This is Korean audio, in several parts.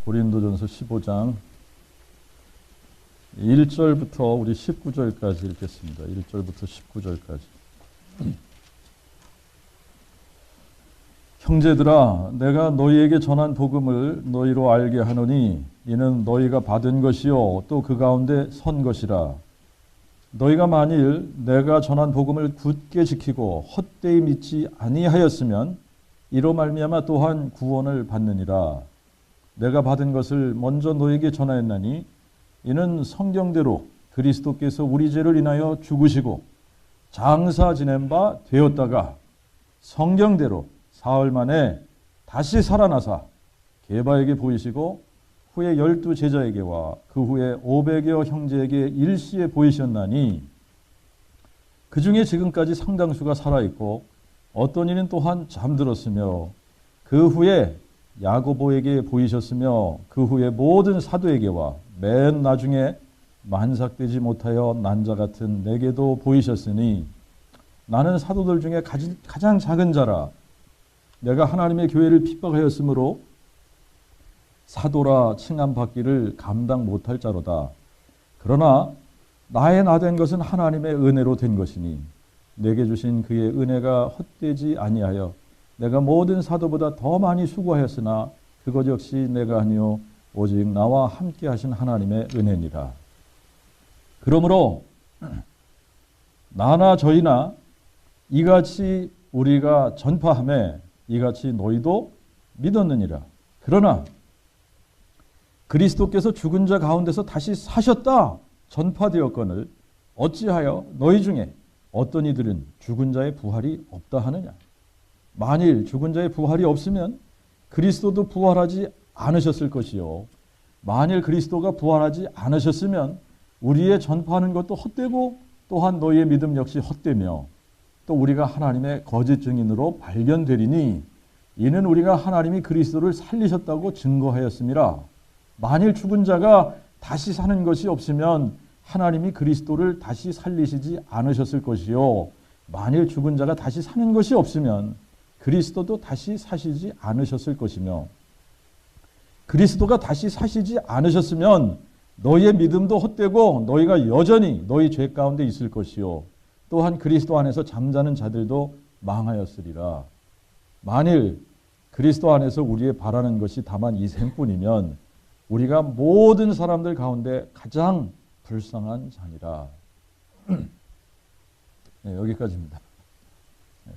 고린도전서 15장 1절부터 우리 19절까지 읽겠습니다. 1절부터 19절까지. 형제들아, 내가 너희에게 전한 복음을 너희로 알게 하노니 이는 너희가 받은 것이요 또 그 가운데 선 것이라. 너희가 만일 내가 전한 복음을 굳게 지키고 헛되이 믿지 아니하였으면 이로 말미암아 또한 구원을 받느니라. 내가 받은 것을 먼저 너희에게 전하였나니 이는 성경대로 그리스도께서 우리 죄를 인하여 죽으시고 장사 지낸 바 되었다가 성경대로 사흘 만에 다시 살아나사 게바에게 보이시고 후에 12 제자에게와 그 후에 500여 형제에게 일시에 보이셨나니 그 중에 지금까지 상당수가 살아있고 어떤 이는 또한 잠들었으며 그 후에 야고보에게 보이셨으며 그 후에 모든 사도에게와 맨 나중에 만삭되지 못하여 난 자 같은 내게도 보이셨으니 나는 사도들 중에 가장 작은 자라. 내가 하나님의 교회를 핍박하였으므로 사도라 칭함받기를 감당 못할 자로다. 그러나 나의 나 된 것은 하나님의 은혜로 된 것이니 내게 주신 그의 은혜가 헛되지 아니하여 내가 모든 사도보다 더 많이 수고하였으나 그것 역시 내가 아니요 오직 나와 함께 하신 하나님의 은혜니라. 그러므로 나나 저희나 이같이 우리가 전파하매 이같이 너희도 믿었느니라. 그러나 그리스도께서 죽은 자 가운데서 다시 사셨다 전파되었거늘 어찌하여 너희 중에 어떤 이들은 죽은 자의 부활이 없다 하느냐. 만일 죽은 자의 부활이 없으면 그리스도도 부활하지 않으셨을 것이요 만일 그리스도가 부활하지 않으셨으면 우리의 전파하는 것도 헛되고 또한 너희의 믿음 역시 헛되며 또 우리가 하나님의 거짓 증인으로 발견되리니 이는 우리가 하나님이 그리스도를 살리셨다고 증거하였음이라. 만일 죽은 자가 다시 사는 것이 없으면 하나님이 그리스도를 다시 살리시지 않으셨을 것이요 만일 죽은 자가 다시 사는 것이 없으면 그리스도도 다시 사시지 않으셨을 것이며 그리스도가 다시 사시지 않으셨으면 너희의 믿음도 헛되고 너희가 여전히 너희 죄 가운데 있을 것이요 또한 그리스도 안에서 잠자는 자들도 망하였으리라. 만일 그리스도 안에서 우리의 바라는 것이 다만 이 생뿐이면 우리가 모든 사람들 가운데 가장 불쌍한 자니라. 네, 여기까지입니다. 네.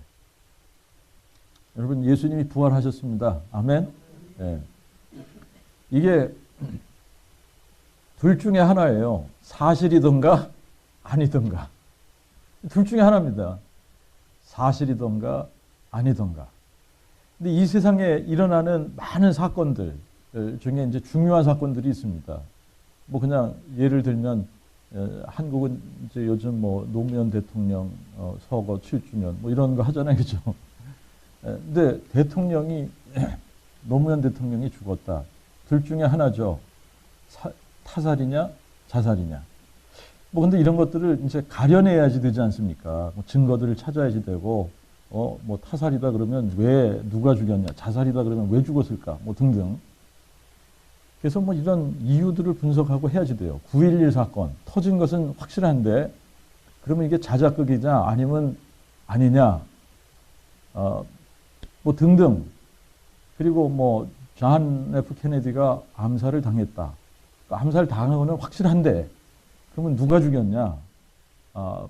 여러분 예수님이 부활하셨습니다. 아멘. 네. 이게 둘 중에 하나예요. 사실이든가 아니든가. 둘 중에 하나입니다. 사실이든가 아니든가. 근데 이 세상에 일어나는 많은 사건들 중에 이제 중요한 사건들이 있습니다. 뭐 그냥 예를 들면 한국은 이제 요즘 뭐 노무현 대통령 서거 7주년 뭐 이런 거 하잖아요, 그죠? 근데 노무현 대통령이 죽었다. 둘 중에 하나죠. 타살이냐, 자살이냐. 뭐 근데 이런 것들을 이제 가려내야지 되지 않습니까? 뭐 증거들을 찾아야지 되고, 뭐 타살이다 그러면 왜 누가 죽였냐, 자살이다 그러면 왜 죽었을까, 뭐 등등. 그래서 뭐 이런 이유들을 분석하고 해야지 돼요. 9.11 사건 터진 것은 확실한데 그러면 이게 자작극이냐 아니면 아니냐, 뭐 등등. 그리고 뭐 존 F 케네디가 암살을 당했다. 암살 당한 거는 확실한데 그러면 누가 죽였냐? 뭐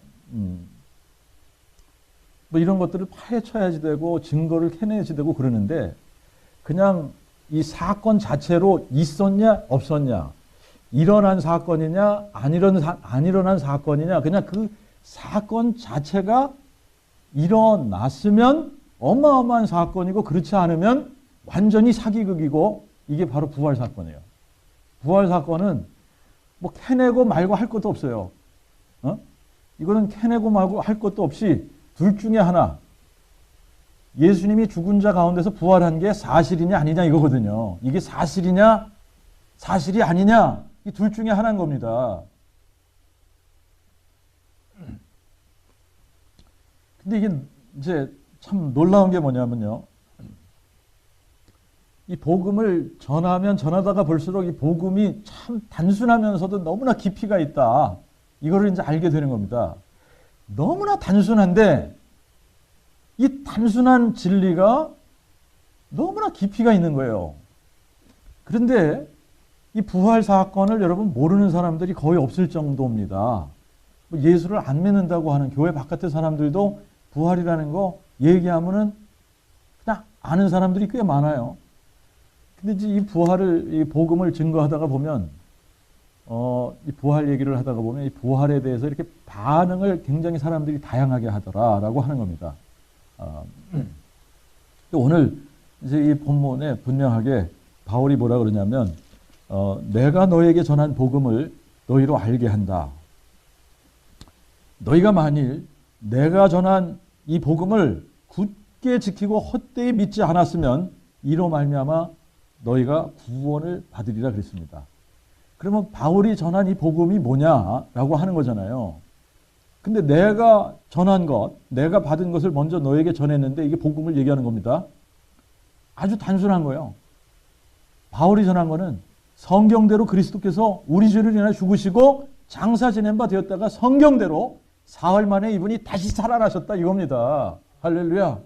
이런 것들을 파헤쳐야지 되고 증거를 캐내야지 되고 그러는데 그냥 이 사건 자체로 있었냐 없었냐, 일어난 사건이냐 안 일어난 사건이냐, 그냥 그 사건 자체가 일어났으면 어마어마한 사건이고 그렇지 않으면 완전히 사기극이고 이게 바로 부활 사건이에요. 부활 사건은 뭐 캐내고 말고 할 것도 없어요. 이거는 캐내고 말고 할 것도 없이 둘 중에 하나. 예수님이 죽은 자 가운데서 부활한 게 사실이냐 아니냐 이거거든요. 이게 사실이냐 사실이 아니냐 이 둘 중에 하나인 겁니다. 근데 이게 이제 참 놀라운 게 뭐냐면요. 이 복음을 전하면 전하다가 볼수록 이 복음이 참 단순하면서도 너무나 깊이가 있다. 이거를 이제 알게 되는 겁니다. 너무나 단순한데 이 단순한 진리가 너무나 깊이가 있는 거예요. 그런데 이 부활 사건을 여러분 모르는 사람들이 거의 없을 정도입니다. 예수를 안 믿는다고 하는 교회 바깥의 사람들도 부활이라는 거 얘기하면은 그냥 아는 사람들이 꽤 많아요. 근데 이제 이 복음을 증거하다가 보면, 이 부활 얘기를 하다가 보면 이 부활에 대해서 이렇게 반응을 굉장히 사람들이 다양하게 하더라라고 하는 겁니다. 오늘 이제 이 본문에 분명하게 바울이 뭐라 그러냐면, 내가 너에게 전한 복음을 너희로 알게 한다. 너희가 만일 내가 전한 이 복음을 굳게 지키고 헛되이 믿지 않았으면 이로 말미암아 너희가 구원을 받으리라 그랬습니다. 그러면 바울이 전한 이 복음이 뭐냐라고 하는 거잖아요. 근데 내가 전한 것, 내가 받은 것을 먼저 너에게 전했는데 이게 복음을 얘기하는 겁니다. 아주 단순한 거예요. 바울이 전한 거는 성경대로 그리스도께서 우리 죄를 인하여 죽으시고 장사 지낸 바 되었다가 성경대로 사흘 만에 이분이 다시 살아나셨다 이겁니다. 할렐루야.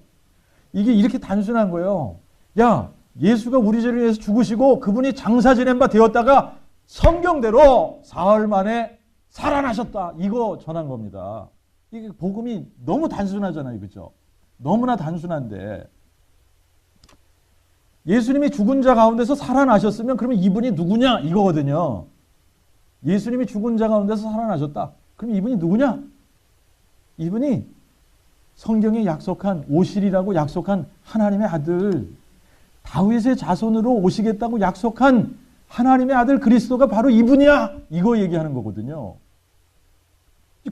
이게 이렇게 단순한 거예요. 야, 예수가 우리 죄를 위해서 죽으시고 그분이 장사 지낸 바 되었다가 성경대로 사흘 만에 살아나셨다. 이거 전한 겁니다. 이게 복음이 너무 단순하잖아요. 그죠? 너무나 단순한데 예수님이 죽은 자 가운데서 살아나셨으면 그러면 이분이 누구냐? 이거거든요. 예수님이 죽은 자 가운데서 살아나셨다. 그럼 이분이 누구냐? 이분이 성경에 약속한 오실이라고 약속한 하나님의 아들, 다윗의 자손으로 오시겠다고 약속한 하나님의 아들 그리스도가 바로 이분이야. 이거 얘기하는 거거든요.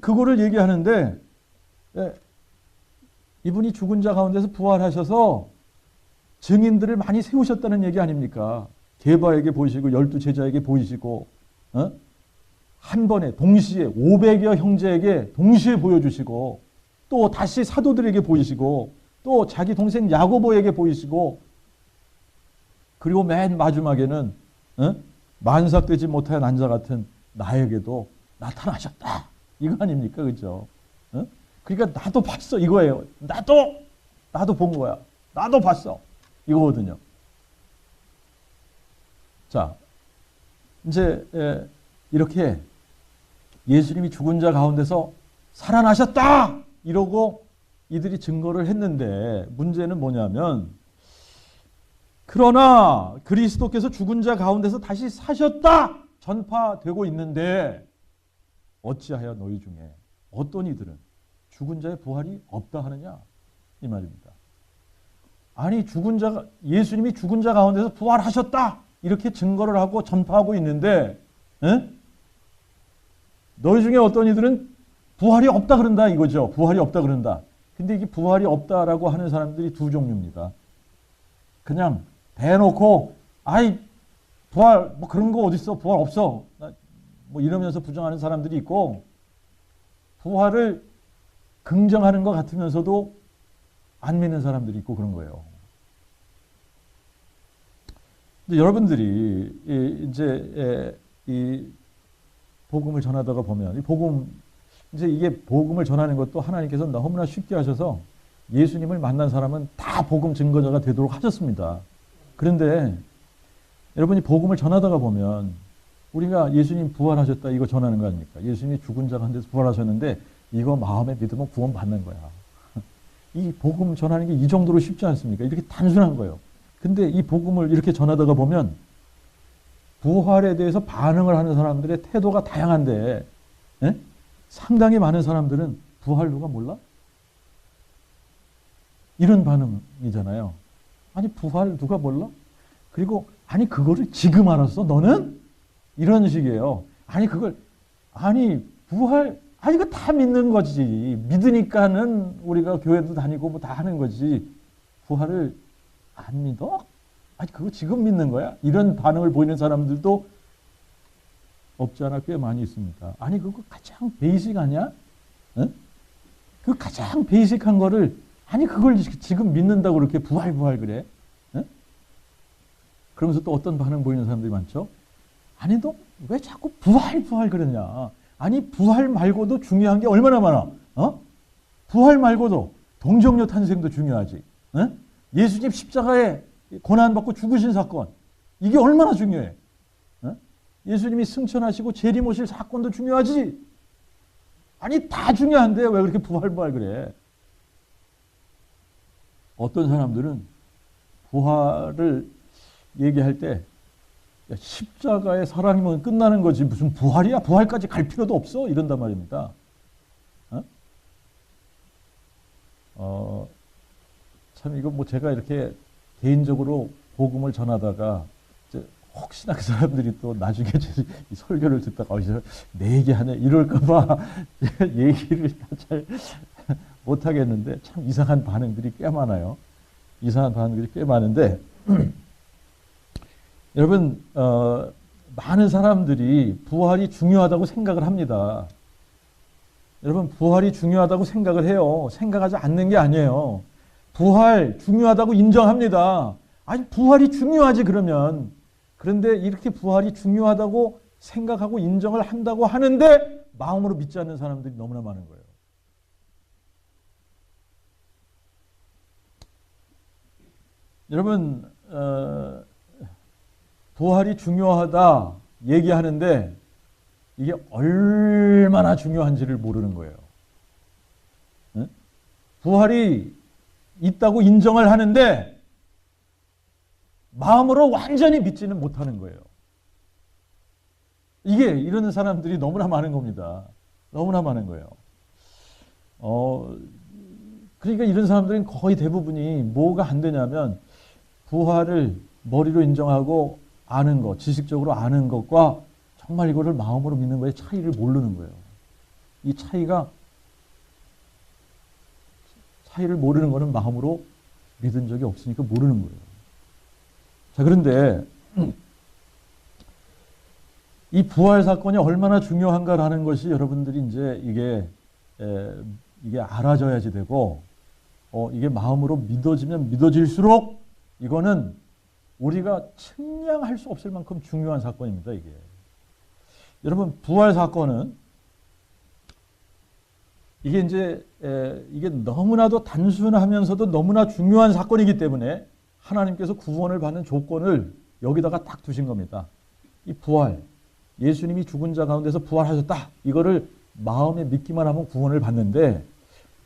그거를 얘기하는데 이분이 죽은 자 가운데서 부활하셔서 증인들을 많이 세우셨다는 얘기 아닙니까? 게바에게 보이시고 12제자에게 보이시고 한 번에 동시에 500여 형제에게 동시에 보여주시고 또 다시 사도들에게 보이시고 또 자기 동생 야고보에게 보이시고 그리고 맨 마지막에는 만삭되지 못한 난자 같은 나에게도 나타나셨다. 이거 아닙니까? 그죠? 그러니까 나도 봤어 이거예요. 나도 본 거야. 나도 봤어. 이거거든요. 자, 이제 이렇게 예수님이 죽은 자 가운데서 살아나셨다! 이러고 이들이 증거를 했는데 문제는 뭐냐면 그러나 그리스도께서 죽은 자 가운데서 다시 사셨다! 전파되고 있는데 어찌하여 너희 중에 어떤 이들은 죽은 자의 부활이 없다 하느냐? 이 말입니다. 아니 예수님이 죽은 자 가운데서 부활하셨다! 이렇게 증거를 하고 전파하고 있는데 너희 중에 어떤 이들은 부활이 없다 그런다 이거죠. 부활이 없다 그런다. 근데 이게 부활이 없다라고 하는 사람들이 두 종류입니다. 그냥 대놓고 아이 부활 뭐 그런 거 어딨어. 부활 없어. 뭐 이러면서 부정하는 사람들이 있고 부활을 긍정하는 것 같으면서도 안 믿는 사람들이 있고 그런 거예요. 근데 여러분들이 이제 이 복음을 전하다가 보면 이게 복음을 전하는 것도 하나님께서 너무나 쉽게 하셔서 예수님을 만난 사람은 다 복음 증거자가 되도록 하셨습니다. 그런데 여러분이 복음을 전하다가 보면 우리가 예수님 부활하셨다 이거 전하는 거 아닙니까? 예수님이 죽은 자 가운데서 부활하셨는데 이거 마음에 믿으면 구원 받는 거야. 이 복음 전하는 게 이 정도로 쉽지 않습니까? 이렇게 단순한 거예요. 근데 이 복음을 이렇게 전하다가 보면 부활에 대해서 반응을 하는 사람들의 태도가 다양한데 상당히 많은 사람들은 부활 누가 몰라? 이런 반응이잖아요. 아니 부활 누가 몰라? 그리고 아니 그거를 지금 알았어 너는? 이런 식이에요. 부활 이거 다 믿는 거지. 믿으니까는 우리가 교회도 다니고 뭐 다 하는 거지. 부활을 안 믿어? 아니 그거 지금 믿는 거야? 이런 반응을 보이는 사람들도 없지 않아 꽤 많이 있습니다. 아니 그거 가장 베이직 아니야? 그 가장 베이직한 거를 아니 그걸 지금 믿는다고 그렇게 부활 그래? 그러면서 또 어떤 반응 보이는 사람들이 많죠? 아니 너 왜 자꾸 부활 그러냐? 아니 부활 말고도 중요한 게 얼마나 많아? 부활 말고도 동정녀 탄생도 중요하지. 예수님 십자가에 고난받고 죽으신 사건 이게 얼마나 중요해? 예수님이 승천하시고 재림오실 사건도 중요하지. 아니 다 중요한데 왜 그렇게 부활 그래? 어떤 사람들은 부활을 얘기할 때 십자가의 사랑이면 끝나는 거지 무슨 부활이야? 부활까지 갈 필요도 없어? 이런단 말입니다. 참 이거 뭐 제가 이렇게 개인적으로 복음을 전하다가 혹시나 그 사람들이 또 나중에 이 설교를 듣다가 내 얘기하네 이럴까봐 얘기를 잘 못하겠는데 참 이상한 반응들이 꽤 많아요. 이상한 반응들이 꽤 많은데 여러분 많은 사람들이 부활이 중요하다고 생각을 합니다. 여러분 부활이 중요하다고 생각을 해요. 생각하지 않는 게 아니에요. 부활 중요하다고 인정합니다. 아니 부활이 중요하지 그러면. 그런데 이렇게 부활이 중요하다고 생각하고 인정을 한다고 하는데 마음으로 믿지 않는 사람들이 너무나 많은 거예요. 여러분 부활이 중요하다 얘기하는데 이게 얼마나 중요한지를 모르는 거예요. 부활이 있다고 인정을 하는데 마음으로 완전히 믿지는 못하는 거예요. 이런 사람들이 너무나 많은 겁니다. 너무나 많은 거예요. 그러니까 이런 사람들은 거의 대부분이 뭐가 안 되냐면 부활을 머리로 인정하고 아는 것, 지식적으로 아는 것과 정말 이거를 마음으로 믿는 거의 차이를 모르는 거예요. 이 차이를 모르는 거는 마음으로 믿은 적이 없으니까 모르는 거예요. 자, 그런데 이 부활 사건이 얼마나 중요한가라는 것이 여러분들이 이제 이게 알아져야지 되고, 이게 마음으로 믿어지면 믿어질수록 이거는 우리가 측량할 수 없을 만큼 중요한 사건입니다, 이게. 여러분, 부활 사건은 이게 이제 이게 너무나도 단순하면서도 너무나 중요한 사건이기 때문에 하나님께서 구원을 받는 조건을 여기다가 딱 두신 겁니다. 이 부활, 예수님이 죽은 자 가운데서 부활하셨다. 이거를 마음에 믿기만 하면 구원을 받는데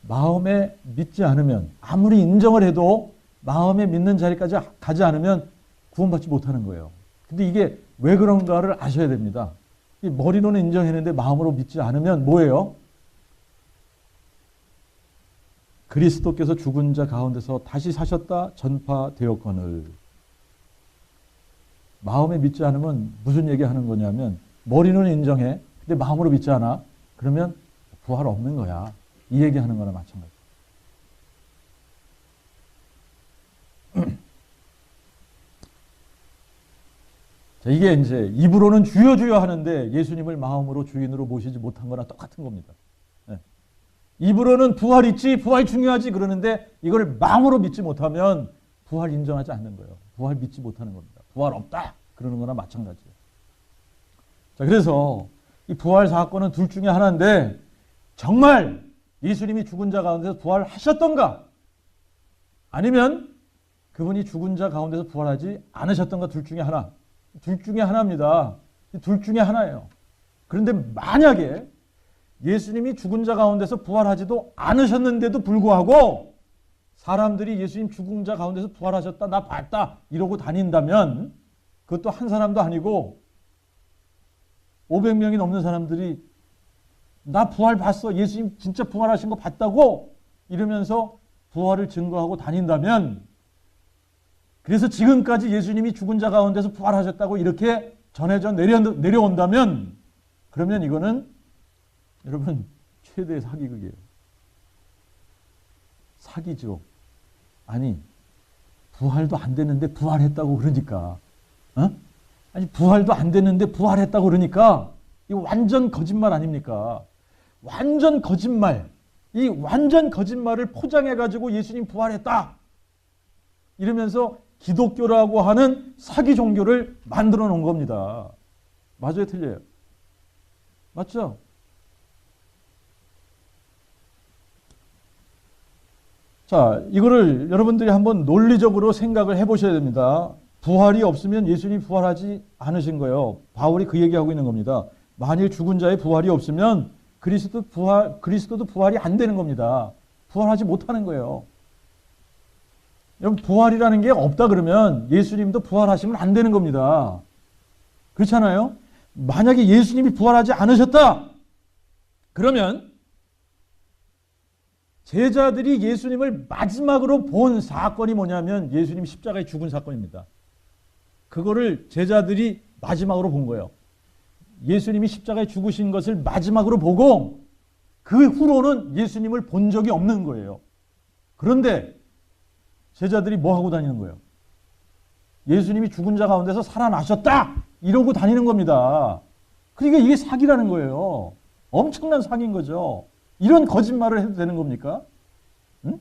마음에 믿지 않으면 아무리 인정을 해도 마음에 믿는 자리까지 가지 않으면 구원받지 못하는 거예요. 근데 이게 왜 그런가를 아셔야 됩니다. 이 머리로는 인정했는데 마음으로 믿지 않으면 뭐예요? 그리스도께서 죽은 자 가운데서 다시 사셨다 전파되었거늘. 마음에 믿지 않으면 무슨 얘기하는 거냐면 머리로는 인정해. 근데 마음으로 믿지 않아. 그러면 부활 없는 거야. 이 얘기하는 거나 마찬가지. 자, 이게 이제 입으로는 주여 주여 하는데 예수님을 마음으로 주인으로 모시지 못한 거나 똑같은 겁니다. 네. 입으로는 부활 있지, 부활 중요하지 그러는데 이걸 마음으로 믿지 못하면 부활 인정하지 않는 거예요. 부활 믿지 못하는 겁니다. 부활 없다 그러는 거나 마찬가지예요. 자, 그래서 이 부활 사건은 둘 중에 하나인데 정말 예수님이 죽은 자 가운데서 부활하셨던가 아니면 그분이 죽은 자 가운데서 부활하지 않으셨던가 둘 중에 하나. 둘 중에 하나입니다. 둘 중에 하나예요. 그런데 만약에 예수님이 죽은 자 가운데서 부활하지도 않으셨는데도 불구하고 사람들이 예수님 죽은 자 가운데서 부활하셨다, 나 봤다 이러고 다닌다면 그것도 한 사람도 아니고 500명이 넘는 사람들이 나 부활 봤어, 예수님 진짜 부활하신 거 봤다고 이러면서 부활을 증거하고 다닌다면 그래서 지금까지 예수님이 죽은 자 가운데서 부활하셨다고 이렇게 전해져 내려온다면 그러면 이거는 여러분 최대의 사기극이에요. 사기죠. 아니 부활도 안 됐는데 부활했다고 그러니까 아니 부활도 안 됐는데 부활했다고 그러니까 이거 완전 거짓말 아닙니까? 완전 거짓말. 이 완전 거짓말을 포장해가지고 예수님 부활했다 이러면서 기독교라고 하는 사기 종교를 만들어 놓은 겁니다. 맞아요, 틀려요? 맞죠? 자, 이거를 여러분들이 한번 논리적으로 생각을 해보셔야 됩니다. 부활이 없으면 예수님이 부활하지 않으신 거예요. 바울이 그 얘기하고 있는 겁니다. 만일 죽은 자의 부활이 없으면 그리스도도 부활이 안 되는 겁니다. 부활하지 못하는 거예요. 여러분, 부활이라는 게 없다 그러면 예수님도 부활하시면 안 되는 겁니다. 그렇잖아요? 만약에 예수님이 부활하지 않으셨다 그러면 제자들이 예수님을 마지막으로 본 사건이 뭐냐면 예수님이 십자가에 죽은 사건입니다. 그거를 제자들이 마지막으로 본 거예요. 예수님이 십자가에 죽으신 것을 마지막으로 보고 그 후로는 예수님을 본 적이 없는 거예요. 그런데 제자들이 뭐 하고 다니는 거예요? 예수님이 죽은 자 가운데서 살아나셨다! 이러고 다니는 겁니다. 그러니까 이게 사기라는 거예요. 엄청난 사기인 거죠. 이런 거짓말을 해도 되는 겁니까? 응?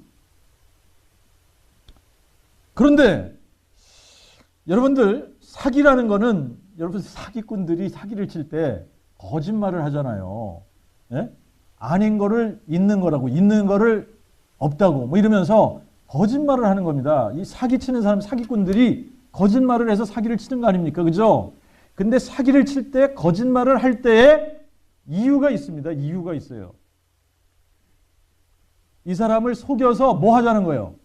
그런데 여러분들, 사기라는 거는 여러분 사기꾼들이 사기를 칠 때 거짓말을 하잖아요. 예? 아닌 거를 있는 거라고, 있는 거를 없다고 뭐 이러면서 거짓말을 하는 겁니다. 이 사기치는 사람, 사기꾼들이 거짓말을 해서 사기를 치는 거 아닙니까? 그죠? 근데 사기를 칠 때, 거짓말을 할 때에 이유가 있습니다. 이유가 있어요. 이 사람을 속여서 뭐 하자는 거예요?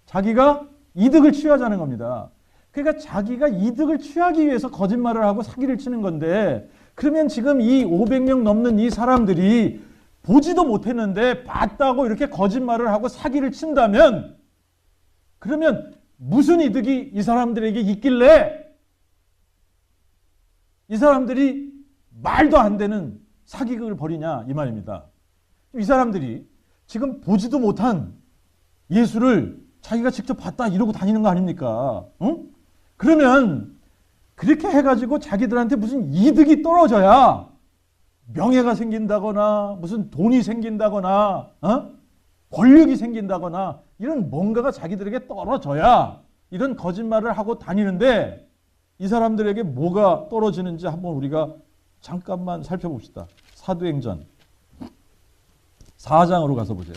자기가 이득을 취하자는 겁니다. 그러니까 자기가 이득을 취하기 위해서 거짓말을 하고 사기를 치는 건데, 그러면 지금 이 500명 넘는 이 사람들이 보지도 못했는데 봤다고 이렇게 거짓말을 하고 사기를 친다면, 그러면 무슨 이득이 이 사람들에게 있길래 이 사람들이 말도 안 되는 사기극을 벌이냐 이 말입니다. 이 사람들이 지금 보지도 못한 예수를 자기가 직접 봤다 이러고 다니는 거 아닙니까? 응? 그러면 그렇게 해가지고 자기들한테 무슨 이득이 떨어져야 명예가 생긴다거나 무슨 돈이 생긴다거나 권력이 생긴다거나 이런 뭔가가 자기들에게 떨어져야 이런 거짓말을 하고 다니는데, 이 사람들에게 뭐가 떨어지는지 한번 우리가 잠깐만 살펴봅시다. 사도행전 4장으로 가서 보세요.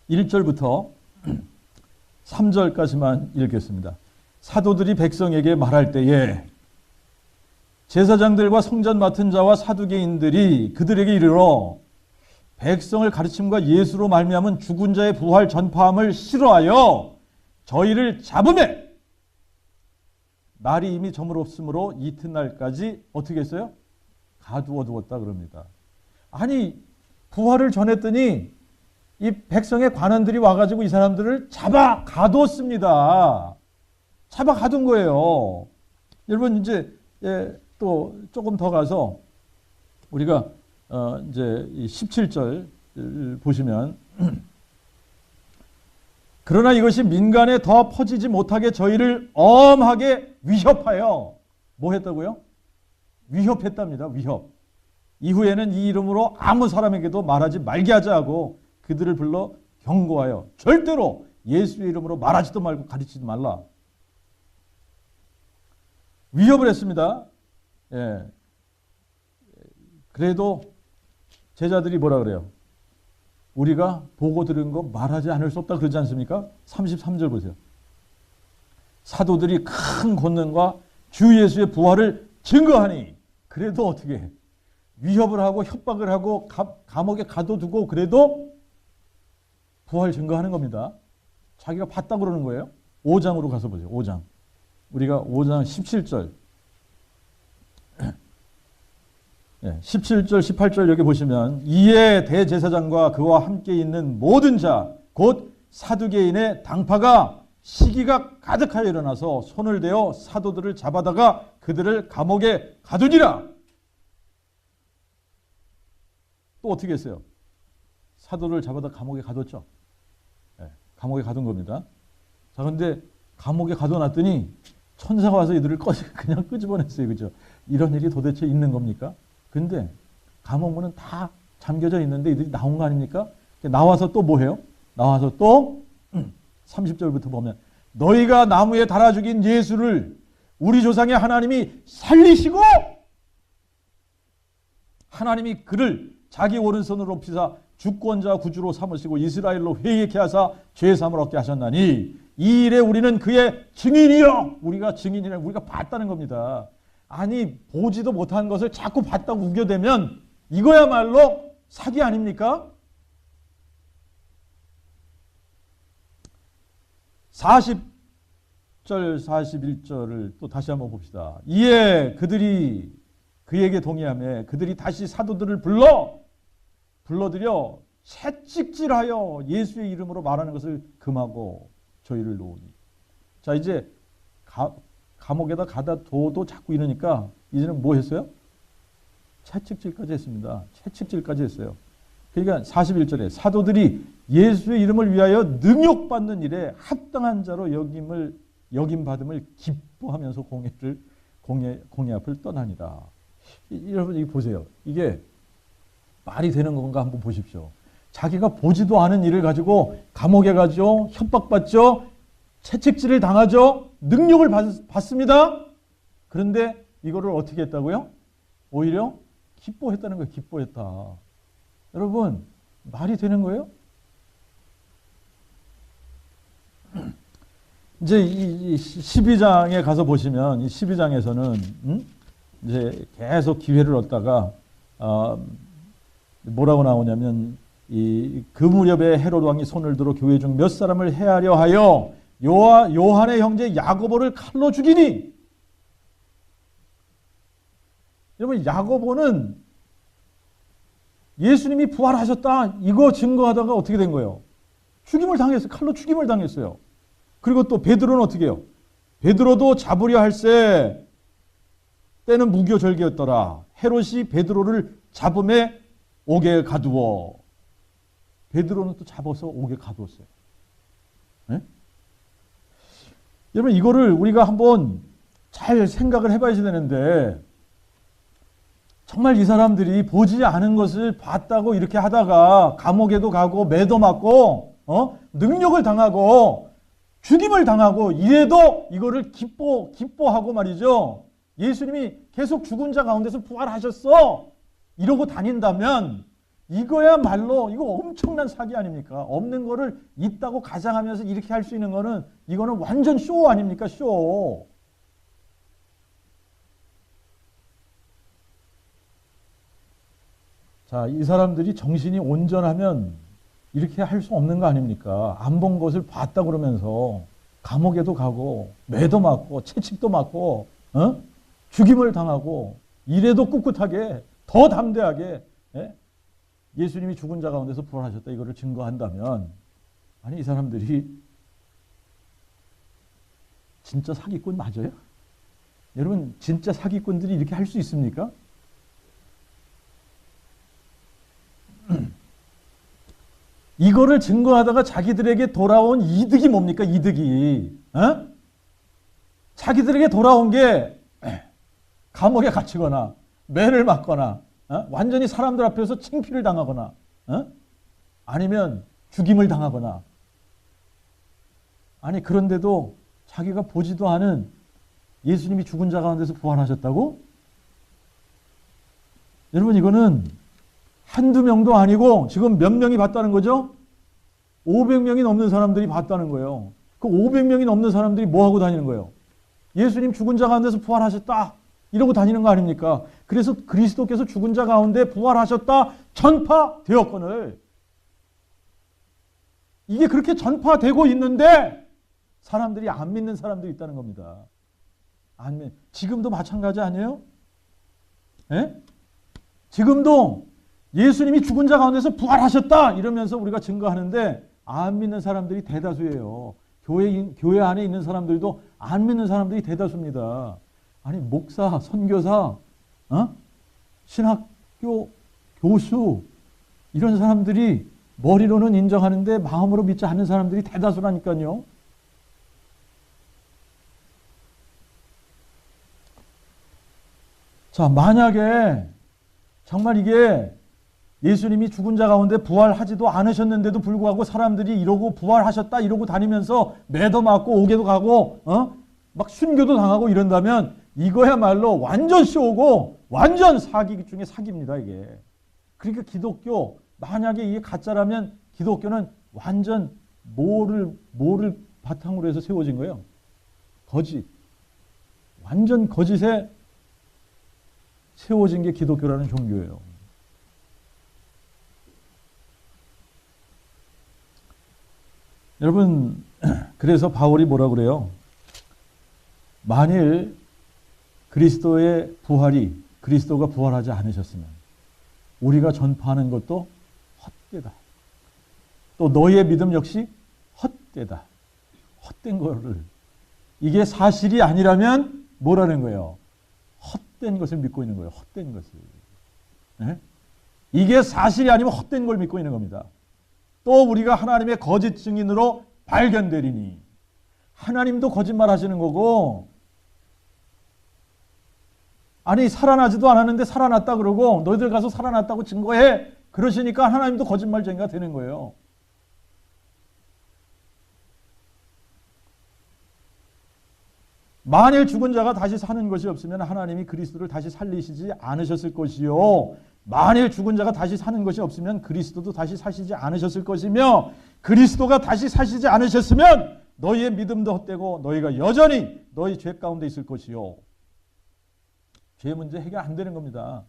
1절부터 3절까지만 읽겠습니다. 사도들이 백성에게 말할 때에 제사장들과 성전 맡은 자와 사두개인들이 그들에게 이르러 백성을 가르침과 예수로 말미암은 죽은 자의 부활 전파함을 싫어하여 저희를 잡으매 날이 이미 저물었으므로 이튿날까지 어떻게 했어요? 가두어 두었다 그럽니다. 아니, 부활을 전했더니 이 백성의 관원들이 와가지고 이 사람들을 잡아 가뒀습니다. 잡아 가둔 거예요. 여러분, 이제 또 조금 더 가서 우리가 이제 17절 보시면 그러나 이것이 민간에 더 퍼지지 못하게 저희를 엄하게 위협하여 뭐 했다고요? 위협했답니다. 위협. 이후에는 이 이름으로 아무 사람에게도 말하지 말게 하자 하고 그들을 불러 경고하여 절대로 예수의 이름으로 말하지도 말고 가르치지 말라. 위협을 했습니다. 예. 그래도 제자들이 뭐라 그래요? 우리가 보고 들은 거 말하지 않을 수 없다 그러지 않습니까? 33절 보세요. 사도들이 큰 권능과 주 예수의 부활을 증거하니, 그래도 어떻게 해? 위협을 하고 협박을 하고 감옥에 가둬두고 그래도 부활 증거하는 겁니다. 자기가 봤다 그러는 거예요. 5장으로 가서 보세요. 5장. 우리가 5장 17절. 17절, 18절 여기 보시면 이에 대제사장과 그와 함께 있는 모든 자, 곧 사두개인의 당파가 시기가 가득하여 일어나서 손을 대어 사도들을 잡아다가 그들을 감옥에 가두니라. 또 어떻게 했어요? 사도를 잡아다 감옥에 가뒀죠. 감옥에 가둔 겁니다. 자, 그런데 감옥에 가둬놨더니 천사가 와서 이들을 그냥 끄집어냈어요. 그죠? 이런 일이 도대체 있는 겁니까? 근데 감옥문은 다 잠겨져 있는데 이들이 나온 거 아닙니까? 나와서 또 뭐 해요? 나와서 또 30절부터 보면 너희가 나무에 달아 죽인 예수를 우리 조상의 하나님이 살리시고 하나님이 그를 자기 오른손으로 높이사 주권자 구주로 삼으시고 이스라엘로 회개케 하사 죄사함을 얻게 하셨나니 이 일에 우리는 그의 증인이요. 우리가 증인이라 우리가 봤다는 겁니다. 아니 보지도 못한 것을 자꾸 봤다고 우겨대면 이거야말로 사기 아닙니까? 40절 41절을 또 다시 한번 봅시다. 이에 그들이 그에게 동의하며 그들이 다시 사도들을 불러들여 채찍질하여 예수의 이름으로 말하는 것을 금하고 저희를 놓으니. 자 이제 감옥에다 가다 둬도 자꾸 이러니까 이제는 뭐 했어요? 채찍질까지 했습니다. 채찍질까지 했어요. 그러니까 41절에 사도들이 예수의 이름을 위하여 능욕받는 일에 합당한 자로 여김받음을 기뻐하면서 공회 앞을 떠나니라. 여러분 이거 보세요. 이게 말이 되는 건가 한번 보십시오. 자기가 보지도 않은 일을 가지고 감옥에 가죠. 협박받죠. 채찍질을 당하죠. 능력을 받습니다. 그런데 이거를 어떻게 했다고요? 오히려 기뻐했다는 거예요. 기뻐했다. 여러분 말이 되는 거예요? 이제 이 12장에 가서 보시면 이 12장에서는 이제 계속 기회를 얻다가 뭐라고 나오냐면 그 무렵에 헤로드 왕이 손을 들어 교회 중 몇 사람을 해하려 하여 요한의 형제 야고보를 칼로 죽이니. 여러분 야고보는 예수님이 부활하셨다 이거 증거하다가 어떻게 된 거예요? 죽임을 당했어요. 칼로 죽임을 당했어요. 그리고 또 베드로는 어떻게 해요? 베드로도 잡으려 할세 때는 무교절기였더라. 헤롯이 베드로를 잡음에 옥에 가두어. 베드로는 또 잡아서 옥에 가두었어요. 네? 여러분 이거를 우리가 한번 잘 생각을 해봐야 되는데 정말 이 사람들이 보지 않은 것을 봤다고 이렇게 하다가 감옥에도 가고 매도 맞고 능력을 당하고 죽임을 당하고 이래도 이거를 기뻐하고 말이죠. 예수님이 계속 죽은 자 가운데서 부활하셨어 이러고 다닌다면 이거야말로 이거 엄청난 사기 아닙니까? 없는 거를 있다고 가장하면서 이렇게 할 수 있는 거는 이거는 완전 쇼 아닙니까? 쇼. 자, 이 사람들이 정신이 온전하면 이렇게 할 수 없는 거 아닙니까? 안 본 것을 봤다 그러면서 감옥에도 가고 매도 맞고 채찍도 맞고 죽임을 당하고 이래도 꿋꿋하게 더 담대하게 예수님이 죽은 자 가운데서 부활하셨다 이거를 증거한다면 아니 이 사람들이 진짜 사기꾼 맞아요? 여러분 진짜 사기꾼들이 이렇게 할 수 있습니까? 이거를 증거하다가 자기들에게 돌아온 이득이 뭡니까? 이득이 자기들에게 돌아온 게 감옥에 갇히거나 매를 맞거나 완전히 사람들 앞에서 창피를 당하거나 아니면 죽임을 당하거나 아니 그런데도 자기가 보지도 않은 예수님이 죽은 자 가운데서 부활하셨다고? 여러분 이거는 한두 명도 아니고 지금 몇 명이 봤다는 거죠? 500명이 넘는 사람들이 봤다는 거예요. 그 500명이 넘는 사람들이 뭐 하고 다니는 거예요? 예수님 죽은 자 가운데서 부활하셨다 이러고 다니는 거 아닙니까? 그래서 그리스도께서 죽은 자 가운데 부활하셨다 전파되었거늘 이게 그렇게 전파되고 있는데 사람들이 안 믿는 사람들이 있다는 겁니다. 지금도 마찬가지 아니에요? 예? 지금도 예수님이 죽은 자 가운데서 부활하셨다 이러면서 우리가 증거하는데 안 믿는 사람들이 대다수예요. 교회 안에 있는 사람들도 안 믿는 사람들이 대다수입니다. 아니 목사, 선교사, 신학교 교수 이런 사람들이 머리로는 인정하는데 마음으로 믿지 않는 사람들이 대다수라니까요. 자, 만약에 정말 이게 예수님이 죽은 자 가운데 부활하지도 않으셨는데도 불구하고 사람들이 이러고 부활하셨다 이러고 다니면서 매도 맞고 옥에도 가고 막 순교도 당하고 이런다면 이거야말로 완전 쇼고 완전 사기 중에 사기입니다, 이게. 그러니까 기독교, 만약에 이게 가짜라면 기독교는 완전 뭐를 바탕으로 해서 세워진 거예요? 거짓. 완전 거짓에 세워진 게 기독교라는 종교예요. 여러분, 그래서 바울이 뭐라 그래요? 만일 그리스도의 부활이 그리스도가 부활하지 않으셨으면 우리가 전파하는 것도 헛되다. 또 너희의 믿음 역시 헛되다. 헛된 거를. 이게 사실이 아니라면 뭐라는 거예요? 헛된 것을 믿고 있는 거예요. 헛된 것을. 네? 이게 사실이 아니면 헛된 걸 믿고 있는 겁니다. 또 우리가 하나님의 거짓 증인으로 발견되리니 하나님도 거짓말 하시는 거고 아니 살아나지도 않았는데 살아났다 그러고 너희들 가서 살아났다고 증거해 그러시니까 하나님도 거짓말쟁이가 되는 거예요. 만일 죽은 자가 다시 사는 것이 없으면 하나님이 그리스도를 다시 살리시지 않으셨을 것이요. 만일 죽은 자가 다시 사는 것이 없으면 그리스도도 다시 사시지 않으셨을 것이며 그리스도가 다시 사시지 않으셨으면 너희의 믿음도 헛되고 너희가 여전히 너희 죄 가운데 있을 것이요. 죄 문제 해결 안 되는 겁니다.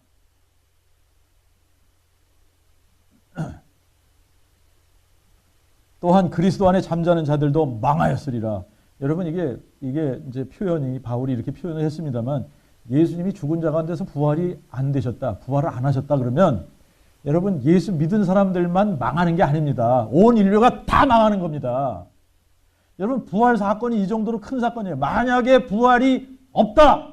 또한 그리스도 안에 잠자는 자들도 망하였으리라. 여러분 이게 이제 표현이 바울이 이렇게 표현을 했습니다만 예수님이 죽은 자 가운데서 부활이 안 되셨다. 부활을 안 하셨다 그러면 여러분 예수 믿은 사람들만 망하는 게 아닙니다. 온 인류가 다 망하는 겁니다. 여러분 부활 사건이 이 정도로 큰 사건이에요. 만약에 부활이 없다.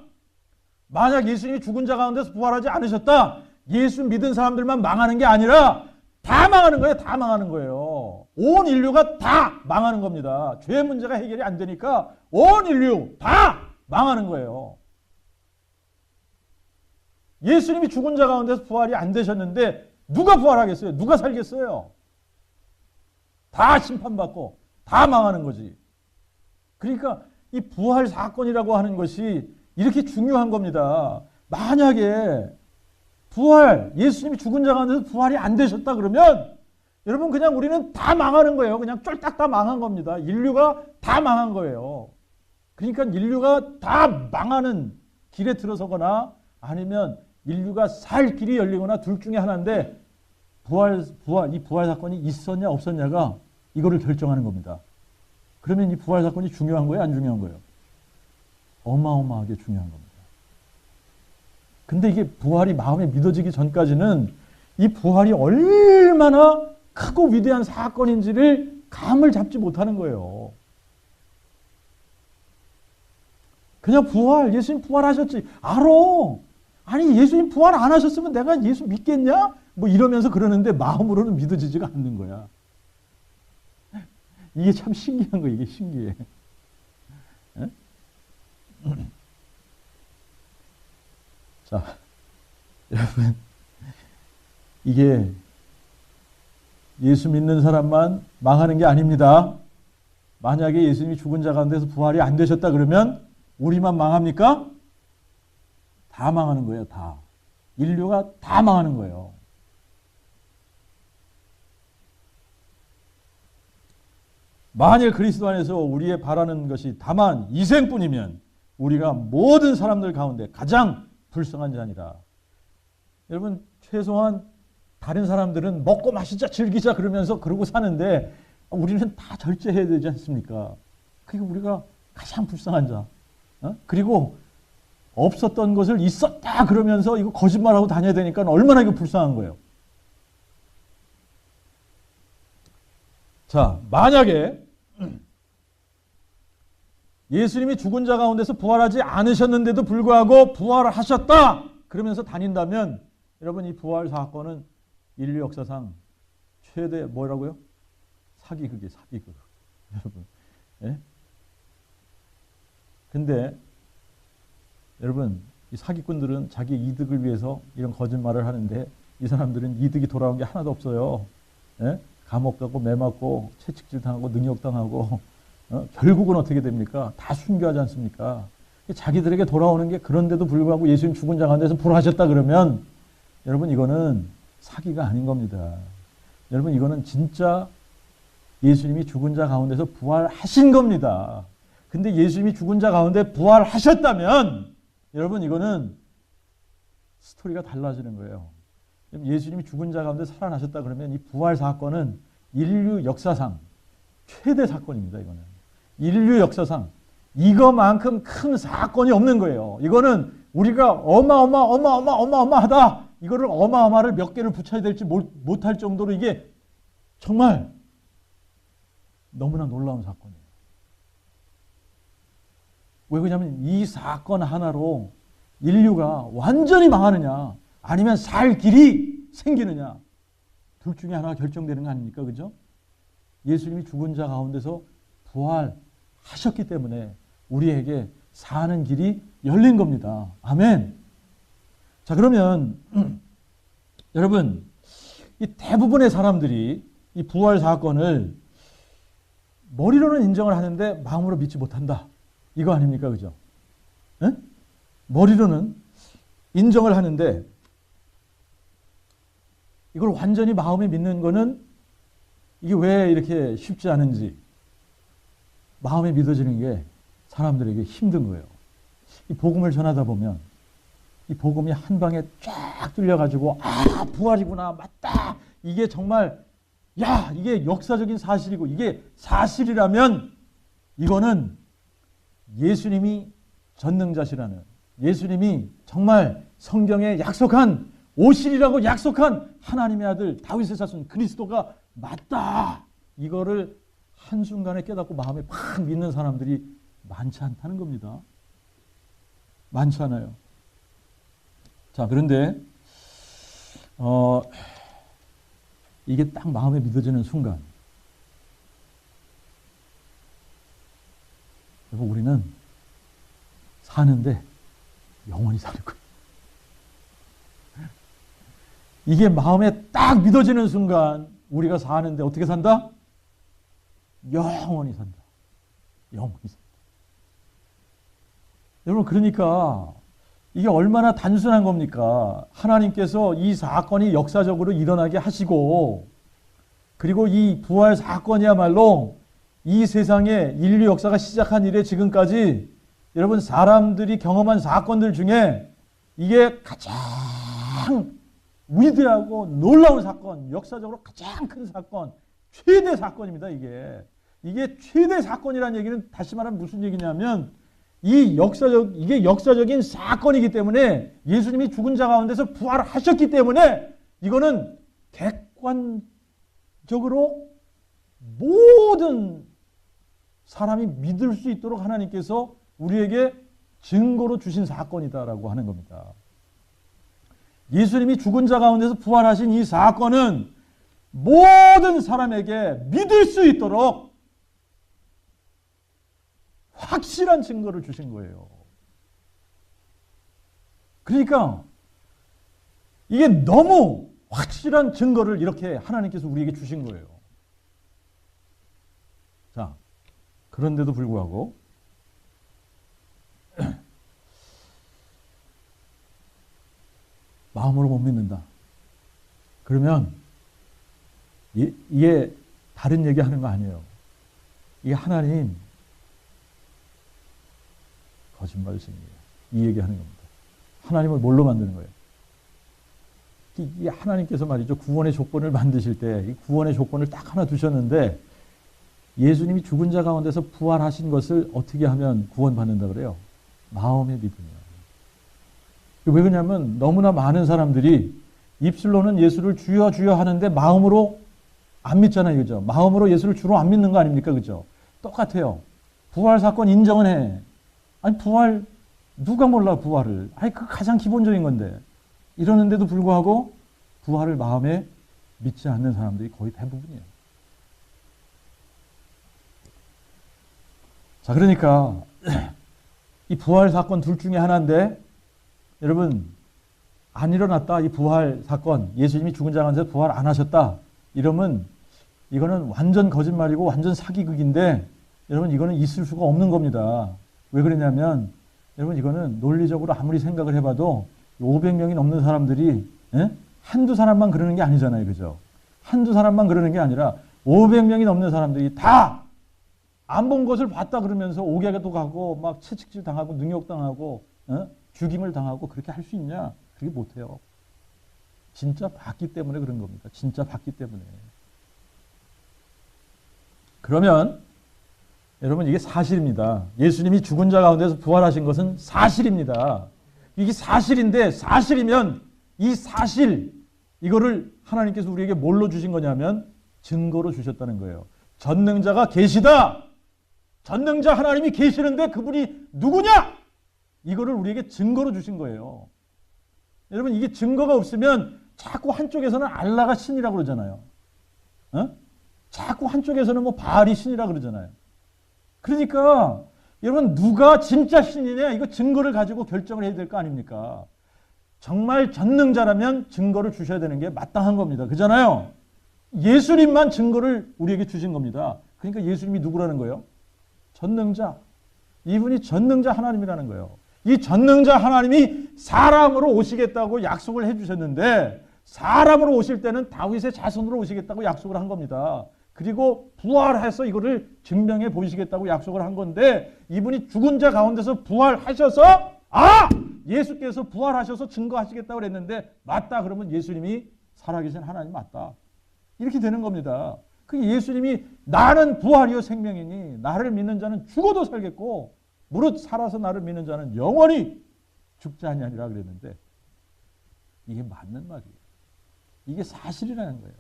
만약 예수님이 죽은 자 가운데서 부활하지 않으셨다. 예수 믿은 사람들만 망하는 게 아니라 다 망하는 거예요. 다 망하는 거예요. 온 인류가 다 망하는 겁니다. 죄 문제가 해결이 안 되니까 온 인류 다 망하는 거예요. 예수님이 죽은 자 가운데서 부활이 안 되셨는데 누가 부활하겠어요? 누가 살겠어요? 다 심판받고 다 망하는 거지. 그러니까 이 부활 사건이라고 하는 것이 이렇게 중요한 겁니다. 만약에 부활, 예수님이 죽은 자 가운데서 부활이 안 되셨다 그러면 여러분 그냥 우리는 다 망하는 거예요. 그냥 쫄딱 다 망한 겁니다. 인류가 다 망한 거예요. 그러니까 인류가 다 망하는 길에 들어서거나 아니면 인류가 살 길이 열리거나 둘 중에 하나인데 이 부활 사건이 있었냐 없었냐가 이거를 결정하는 겁니다. 그러면 이 부활 사건이 중요한 거예요? 안 중요한 거예요? 어마어마하게 중요한 겁니다. 근데 이게 부활이 마음에 믿어지기 전까지는 이 부활이 얼마나 크고 위대한 사건인지를 감을 잡지 못하는 거예요. 그냥 부활, 예수님 부활하셨지. 알아. 아니 예수님 부활 안 하셨으면 내가 예수 믿겠냐? 뭐 이러면서 그러는데 마음으로는 믿어지지가 않는 거야. 이게 참 신기한 거예요. 이게 신기해. 에? 자, 여러분 이게 예수 믿는 사람만 망하는 게 아닙니다. 만약에 예수님이 죽은 자 가운데서 부활이 안 되셨다 그러면 우리만 망합니까? 다 망하는 거예요. 다. 인류가 다 망하는 거예요. 만일 그리스도 안에서 우리의 바라는 것이 다만 이생뿐이면 우리가 모든 사람들 가운데 가장 불쌍한 자니라. 여러분 최소한 다른 사람들은 먹고 마시자 즐기자 그러면서 그러고 사는데 우리는 다 절제해야 되지 않습니까? 그게 우리가 가장 불쌍한 자. 그리고 없었던 것을 있었다 그러면서 이거 거짓말하고 다녀야 되니까 얼마나 이거 불쌍한 거예요. 자, 만약에 예수님이 죽은 자 가운데서 부활하지 않으셨는데도 불구하고 부활을 하셨다 그러면서 다닌다면 여러분 이 부활 사건은 인류 역사상 최대 뭐라고요? 사기극이에요. 사기극. 여러분. 예? 근데 여러분 이 사기꾼들은 자기 이득을 위해서 이런 거짓말을 하는데 이 사람들은 이득이 돌아온 게 하나도 없어요. 예? 감옥 가고 매 맞고 채찍질 당하고 능욕 당하고 결국은 어떻게 됩니까? 다 순교하지 않습니까? 자기들에게 돌아오는 게 그런데도 불구하고 예수님 죽은 자 가운데서 부활하셨다 그러면 여러분 이거는 사기가 아닌 겁니다. 여러분 이거는 진짜 예수님이 죽은 자 가운데서 부활하신 겁니다. 근데 예수님이 죽은 자 가운데 부활하셨다면 여러분 이거는 스토리가 달라지는 거예요. 예수님이 죽은 자 가운데 살아나셨다 그러면 이 부활 사건은 인류 역사상 최대 사건입니다. 이거는 인류 역사상 이거만큼 큰 사건이 없는 거예요. 이거는 우리가 어마어마하다. 이거를 어마어마를 몇 개를 붙여야 될지 못할 정도로 이게 정말 너무나 놀라운 사건이에요. 왜 그러냐면 이 사건 하나로 인류가 완전히 망하느냐 아니면 살 길이 생기느냐 둘 중에 하나가 결정되는 거 아닙니까? 그죠? 예수님이 죽은 자 가운데서 부활하셨기 때문에 우리에게 사는 길이 열린 겁니다. 아멘. 자, 그러면 여러분 이 대부분의 사람들이 이 부활 사건을 머리로는 인정을 하는데 마음으로 믿지 못한다. 이거 아닙니까? 그죠? 에? 머리로는 인정을 하는데 이걸 완전히 마음에 믿는 거는 이게 왜 이렇게 쉽지 않은지 마음에 믿어지는 게 사람들에게 힘든 거예요. 이 복음을 전하다 보면 이 복음이 한 방에 쫙 뚫려가지고 아 부활이구나 맞다 이게 정말 야 이게 역사적인 사실이고 이게 사실이라면 이거는 예수님이 전능자시라는 예수님이 정말 성경에 약속한 오시리라고 약속한 하나님의 아들 다윗의 자손 그리스도가 맞다 이거를 한순간에 깨닫고 마음에 팍 믿는 사람들이 많지 않다는 겁니다. 많지 않아요. 자, 그런데 이게 딱 마음에 믿어지는 순간 여러분 우리는 사는데 영원히 사는 거예요. 이게 마음에 딱 믿어지는 순간 우리가 사는데 어떻게 산다? 영원히 산다. 영원히 산다. 여러분 그러니까 이게 얼마나 단순한 겁니까? 하나님께서 이 사건이 역사적으로 일어나게 하시고 그리고 이 부활 사건이야말로 이 세상에 인류 역사가 시작한 이래 지금까지 여러분 사람들이 경험한 사건들 중에 이게 가장 위대하고 놀라운 사건, 역사적으로 가장 큰 사건, 최대 사건입니다. 이게 최대 사건이라는 얘기는 다시 말하면 무슨 얘기냐면 이게 역사적인 사건이기 때문에 예수님이 죽은 자 가운데서 부활하셨기 때문에 이거는 객관적으로 모든 사람이 믿을 수 있도록 하나님께서 우리에게 증거로 주신 사건이다라고 하는 겁니다. 예수님이 죽은 자 가운데서 부활하신 이 사건은 모든 사람에게 믿을 수 있도록 확실한 증거를 주신 거예요. 그러니까 이게 너무 확실한 증거를 이렇게 하나님께서 우리에게 주신 거예요. 자, 그런데도 불구하고 마음으로 못 믿는다. 그러면 이게 다른 얘기하는 거 아니에요. 이게 하나님 거짓말씀이에요. 이 얘기하는 겁니다. 하나님을 뭘로 만드는 거예요? 이 하나님께서 말이죠. 구원의 조건을 만드실 때 이 구원의 조건을 딱 하나 두셨는데 예수님이 죽은 자 가운데서 부활하신 것을 어떻게 하면 구원받는다 그래요? 마음의 믿음이에요. 왜 그러냐면 너무나 많은 사람들이 입술로는 예수를 주여 주여 하는데 마음으로 안 믿잖아요. 그죠? 마음으로 예수를 주로 안 믿는 거 아닙니까? 그죠? 똑같아요. 부활 사건 인정은 해. 아니 부활 누가 몰라 부활을. 아니 그 가장 기본적인 건데. 이러는데도 불구하고 부활을 마음에 믿지 않는 사람들이 거의 대부분이에요. 자, 그러니까 이 부활 사건 둘 중에 하나인데 여러분 안 일어났다. 이 부활 사건, 예수님이 죽은 자 가운데서 부활 안 하셨다. 이러면 이거는 완전 거짓말이고 완전 사기극인데 여러분 이거는 있을 수가 없는 겁니다. 왜 그러냐면 여러분 이거는 논리적으로 아무리 생각을 해봐도 500명이 넘는 사람들이 한두 사람만 그러는 게 아니잖아요. 그죠? 한두 사람만 그러는 게 아니라 500명이 넘는 사람들이 다 안 본 것을 봤다 그러면서 옥에도 가고 막 채찍질 당하고 능욕당하고 죽임을 당하고 그렇게 할 수 있냐? 그렇게 못해요. 진짜 봤기 때문에 그런 겁니다. 진짜 봤기 때문에. 그러면 여러분 이게 사실입니다. 예수님이 죽은 자 가운데서 부활하신 것은 사실입니다. 이게 사실인데 사실이면 이 사실 이거를 하나님께서 우리에게 뭘로 주신 거냐면 증거로 주셨다는 거예요. 전능자가 계시다. 전능자 하나님이 계시는데 그분이 누구냐? 이거를 우리에게 증거로 주신 거예요. 여러분 이게 증거가 없으면 자꾸 한쪽에서는 알라가 신이라고 그러잖아요. 자꾸 한쪽에서는 뭐 바알이 신이라고 그러잖아요. 그러니까 여러분 누가 진짜 신이냐 이거 증거를 가지고 결정을 해야 될 거 아닙니까? 정말 전능자라면 증거를 주셔야 되는 게 마땅한 겁니다. 그잖아요. 예수님만 증거를 우리에게 주신 겁니다. 그러니까 예수님이 누구라는 거예요? 전능자. 이분이 전능자 하나님이라는 거예요. 이 전능자 하나님이 사람으로 오시겠다고 약속을 해주셨는데 사람으로 오실 때는 다윗의 자손으로 오시겠다고 약속을 한 겁니다. 그리고 부활해서 이거를 증명해 보이시겠다고 약속을 한 건데 이분이 죽은 자 가운데서 부활하셔서 예수께서 부활하셔서 증거하시겠다고 그랬는데 맞다 그러면 예수님이 살아계신 하나님 맞다. 이렇게 되는 겁니다. 그 예수님이 나는 부활이요 생명이니 나를 믿는 자는 죽어도 살겠고 무릇 살아서 나를 믿는 자는 영원히 죽지 아니하리라 그랬는데 이게 맞는 말이에요. 이게 사실이라는 거예요.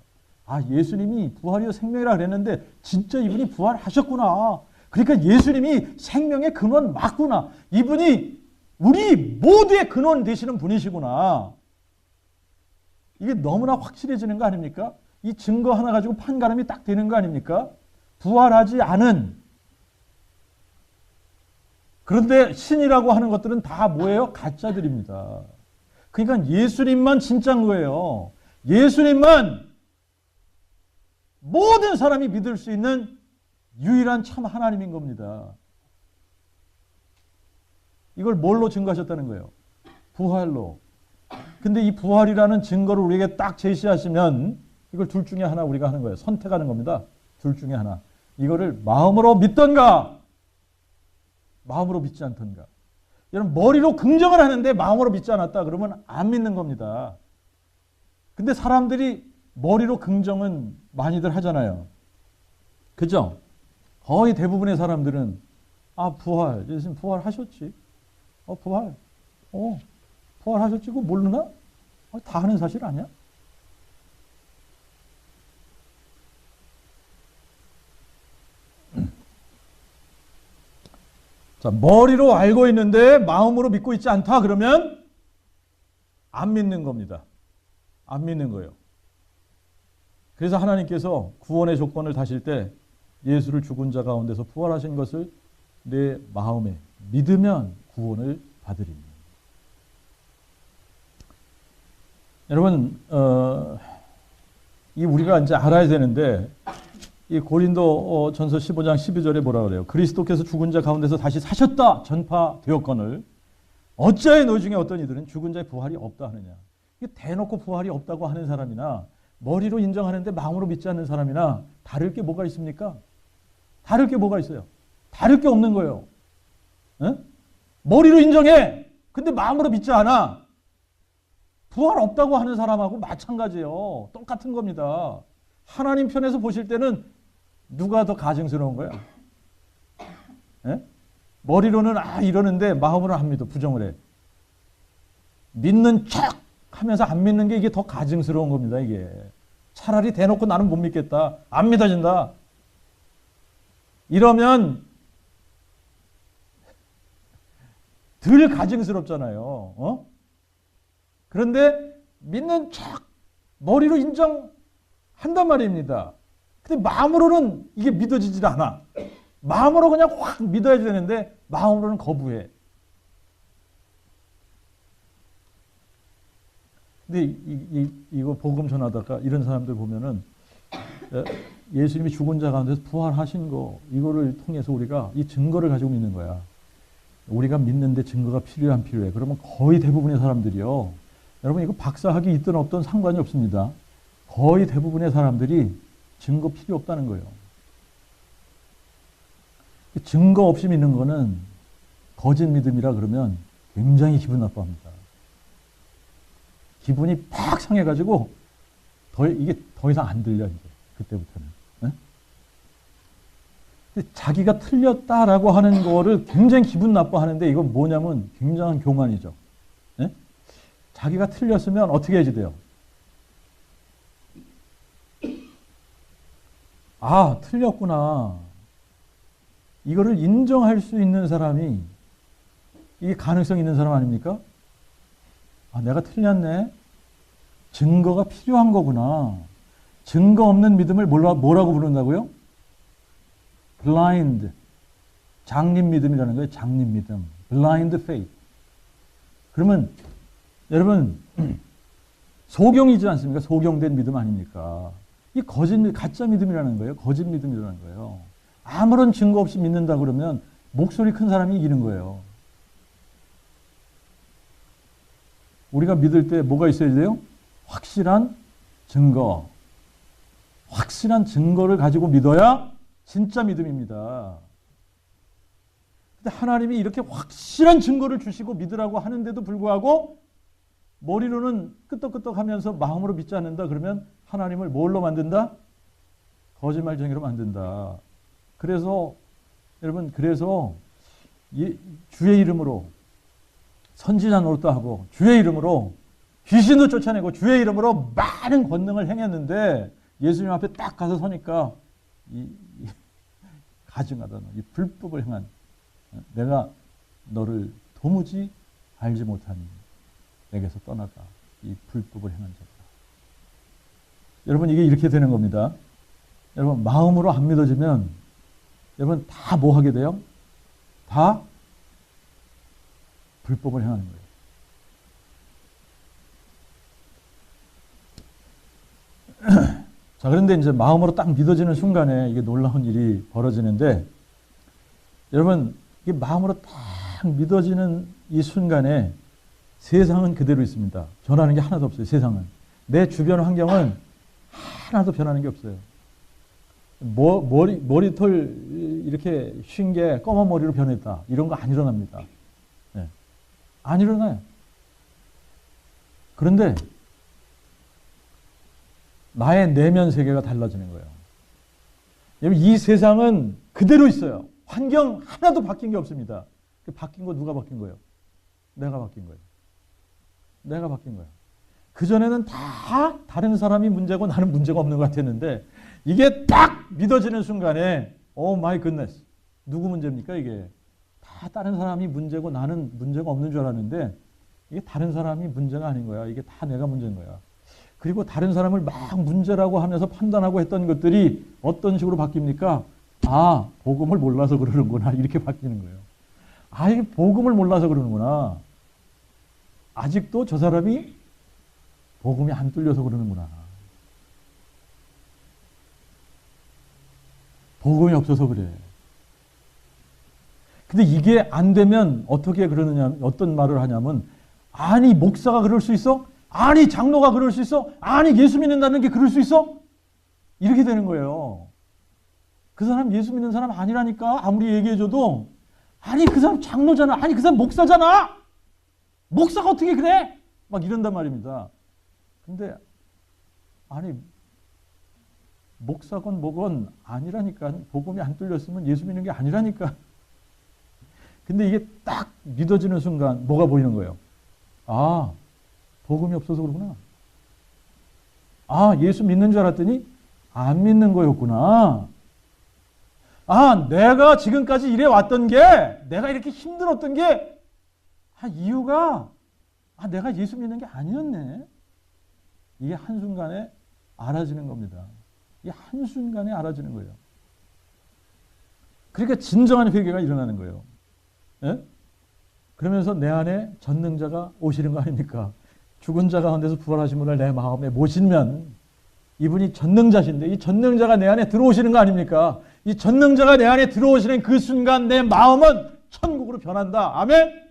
예수님이 부활이요 생명이라 그랬는데 진짜 이분이 부활하셨구나. 그러니까 예수님이 생명의 근원 맞구나. 이분이 우리 모두의 근원 되시는 분이시구나. 이게 너무나 확실해지는 거 아닙니까? 이 증거 하나 가지고 판가름이 딱 되는 거 아닙니까? 부활하지 않은 그런데 신이라고 하는 것들은 다 뭐예요? 가짜들입니다. 그러니까 예수님만 진짜인 거예요. 예수님만 모든 사람이 믿을 수 있는 유일한 참 하나님인 겁니다. 이걸 뭘로 증거하셨다는 거예요? 부활로. 근데 이 부활이라는 증거를 우리에게 딱 제시하시면 이걸 둘 중에 하나 우리가 하는 거예요. 선택하는 겁니다. 둘 중에 하나. 이거를 마음으로 믿던가 마음으로 믿지 않던가. 여러분 머리로 긍정을 하는데 마음으로 믿지 않았다 그러면 안 믿는 겁니다. 근데 사람들이 머리로 긍정은 많이들 하잖아요. 그죠? 거의 대부분의 사람들은 부활, 예수님 부활하셨지. 부활하셨지. 그거 모르나? 다 하는 사실 아니야? 자, 머리로 알고 있는데 마음으로 믿고 있지 않다 그러면 안 믿는 겁니다. 안 믿는 거예요. 그래서 하나님께서 구원의 조건을 다실 때 예수를 죽은 자 가운데서 부활하신 것을 내 마음에 믿으면 구원을 받으리니. 여러분, 이 우리가 이제 알아야 되는데 이 고린도 전서 15장 12절에 뭐라 그래요? 그리스도께서 죽은 자 가운데서 다시 사셨다 전파되었거늘 어찌하여 너희 중에 어떤 이들은 죽은 자의 부활이 없다 하느냐. 이게 대놓고 부활이 없다고 하는 사람이나 머리로 인정하는데 마음으로 믿지 않는 사람이나 다를 게 뭐가 있습니까? 다를 게 뭐가 있어요? 다를 게 없는 거예요. 머리로 인정해. 근데 마음으로 믿지 않아. 부활 없다고 하는 사람하고 마찬가지예요. 똑같은 겁니다. 하나님 편에서 보실 때는 누가 더 가증스러운 거야? 머리로는 이러는데 마음으로는 안 믿어. 부정을 해. 믿는 척 하면서 안 믿는 게 이게 더 가증스러운 겁니다. 이게. 차라리 대놓고 나는 못 믿겠다. 안 믿어진다. 이러면 덜 가증스럽잖아요. 그런데 믿는 척 머리로 인정한단 말입니다. 근데 마음으로는 이게 믿어지질 않아. 마음으로 그냥 확 믿어야 되는데 마음으로는 거부해. 근데 이거 복음 전하다가 이런 사람들 보면은 예수님이 죽은 자 가운데서 부활하신 거 이거를 통해서 우리가 이 증거를 가지고 믿는 거야. 우리가 믿는데 증거가 필요해? 그러면 거의 대부분의 사람들이요. 여러분 이거 박사학위 있든 없든 상관이 없습니다. 거의 대부분의 사람들이 증거 필요 없다는 거예요. 증거 없이 믿는 거는 거짓 믿음이라 그러면 굉장히 기분 나빠합니다. 기분이 팍 상해가지고 이게 더 이상 안 들려 이제 그때부터는. 근데 자기가 틀렸다라고 하는 거를 굉장히 기분 나빠하는데 이건 뭐냐면 굉장한 교만이죠. 자기가 틀렸으면 어떻게 해야지 돼요? 아, 틀렸구나. 이거를 인정할 수 있는 사람이 이게 가능성 있는 사람 아닙니까? 아, 내가 틀렸네. 증거가 필요한 거구나. 증거 없는 믿음을 뭐라고 부른다고요? blind. 장님 믿음이라는 거예요. 장님 믿음. blind faith. 그러면 여러분 소경이지 않습니까? 소경된 믿음 아닙니까? 이 가짜 믿음이라는 거예요. 거짓 믿음이라는 거예요. 아무런 증거 없이 믿는다 그러면 목소리 큰 사람이 이기는 거예요. 우리가 믿을 때 뭐가 있어야 돼요? 확실한 증거. 확실한 증거를 가지고 믿어야 진짜 믿음입니다. 근데 하나님이 이렇게 확실한 증거를 주시고 믿으라고 하는데도 불구하고 머리로는 끄떡끄떡 하면서 마음으로 믿지 않는다 그러면 하나님을 뭘로 만든다? 거짓말쟁이로 만든다. 그래서 여러분 주의 이름으로 선지자 노릇도 하고 주의 이름으로 귀신도 쫓아내고 주의 이름으로 많은 권능을 행했는데 예수님 앞에 딱 가서 서니까 가증하다 이 불법을 행한 내가 너를 도무지 알지 못하니 내게서 떠나가 이 불법을 행한 자다. 여러분 이게 이렇게 되는 겁니다. 여러분 마음으로 안 믿어지면 여러분 다 뭐 하게 돼요? 다 불법을 행하는 거예요. 자, 그런데 이제 마음으로 딱 믿어지는 순간에 이게 놀라운 일이 벌어지는데 여러분 이게 마음으로 딱 믿어지는 이 순간에 세상은 그대로 있습니다. 변하는 게 하나도 없어요. 세상은. 내 주변 환경은 하나도 변하는 게 없어요. 머리털 이렇게 쉰 게 검은 머리로 변했다. 이런 거 안 일어납니다. 네. 안 일어나요. 그런데 나의 내면 세계가 달라지는 거예요. 여러분 이 세상은 그대로 있어요. 환경 하나도 바뀐 게 없습니다. 바뀐 거 누가 바뀐 거예요? 내가 바뀐 거예요. 내가 바뀐 거예요. 그전에는 다 다른 사람이 문제고 나는 문제가 없는 것 같았는데 이게 딱 믿어지는 순간에 오 마이 굿네스. 누구 문제입니까 이게? 다 다른 사람이 문제고 나는 문제가 없는 줄 알았는데 이게 다른 사람이 문제가 아닌 거야. 이게 다 내가 문제인 거야. 그리고 다른 사람을 막 문제라고 하면서 판단하고 했던 것들이 어떤 식으로 바뀝니까? 아, 복음을 몰라서 그러는구나. 이렇게 바뀌는 거예요. 아, 이게 복음을 몰라서 그러는구나. 아직도 저 사람이 복음이 안 뚫려서 그러는구나. 복음이 없어서 그래. 근데 이게 안 되면 어떻게 그러느냐, 어떤 말을 하냐면, 아니, 목사가 그럴 수 있어? 아니, 장로가 그럴 수 있어? 아니, 예수 믿는다는 게 그럴 수 있어? 이렇게 되는 거예요. 그 사람 예수 믿는 사람 아니라니까, 아무리 얘기해줘도, 아니, 그 사람 장로잖아. 아니, 그 사람 목사잖아. 목사가 어떻게 그래? 막 이런단 말입니다. 근데, 아니, 목사건 뭐건 아니라니까. 복음이 안 뚫렸으면 예수 믿는 게 아니라니까. 근데 이게 딱 믿어지는 순간 뭐가 보이는 거예요? 아, 복음이 없어서 그러구나. 아, 예수 믿는 줄 알았더니 안 믿는 거였구나. 아, 내가 지금까지 이래 왔던 게, 내가 이렇게 힘들었던 게, 이유가, 내가 예수 믿는 게 아니었네. 이게 한순간에 알아지는 겁니다. 이게 한순간에 알아지는 거예요. 그러니까 진정한 회개가 일어나는 거예요. 예? 그러면서 내 안에 전능자가 오시는 거 아닙니까? 죽은 자 가운데서 부활하신 분을 내 마음에 모시면 이분이 전능자신데 이 전능자가 내 안에 들어오시는 거 아닙니까? 이 전능자가 내 안에 들어오시는 그 순간 내 마음은 천국으로 변한다. 아멘?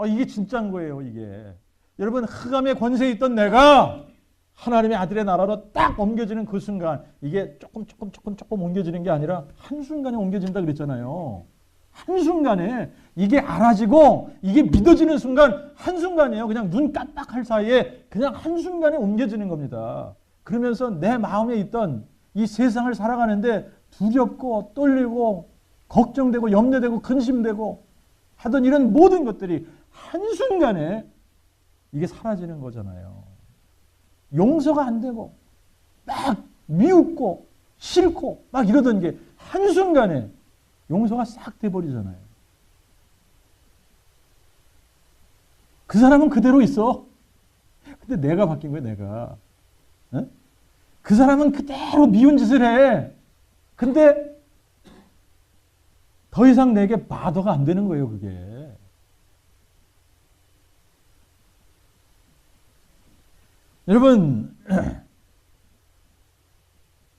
이게 진짜인 거예요, 이게. 여러분, 흑암의 권세에 있던 내가 하나님의 아들의 나라로 딱 옮겨지는 그 순간, 이게 조금 옮겨지는 게 아니라 한순간에 옮겨진다 그랬잖아요. 한순간에 이게 알아지고 이게 믿어지는 순간 한순간이에요. 그냥 눈 깜빡할 사이에 그냥 한순간에 옮겨지는 겁니다. 그러면서 내 마음에 있던 이 세상을 살아가는데 두렵고 떨리고 걱정되고 염려되고 근심되고 하던 이런 모든 것들이 한순간에 이게 사라지는 거잖아요. 용서가 안 되고 막 미웃고 싫고 막 이러던 게 한순간에 용서가 싹 돼버리잖아요. 그 사람은 그대로 있어. 근데 내가 바뀐 거야, 내가. 어? 그 사람은 그대로 미운 짓을 해. 근데 더 이상 내게 마더가 안 되는 거예요, 그게. 여러분,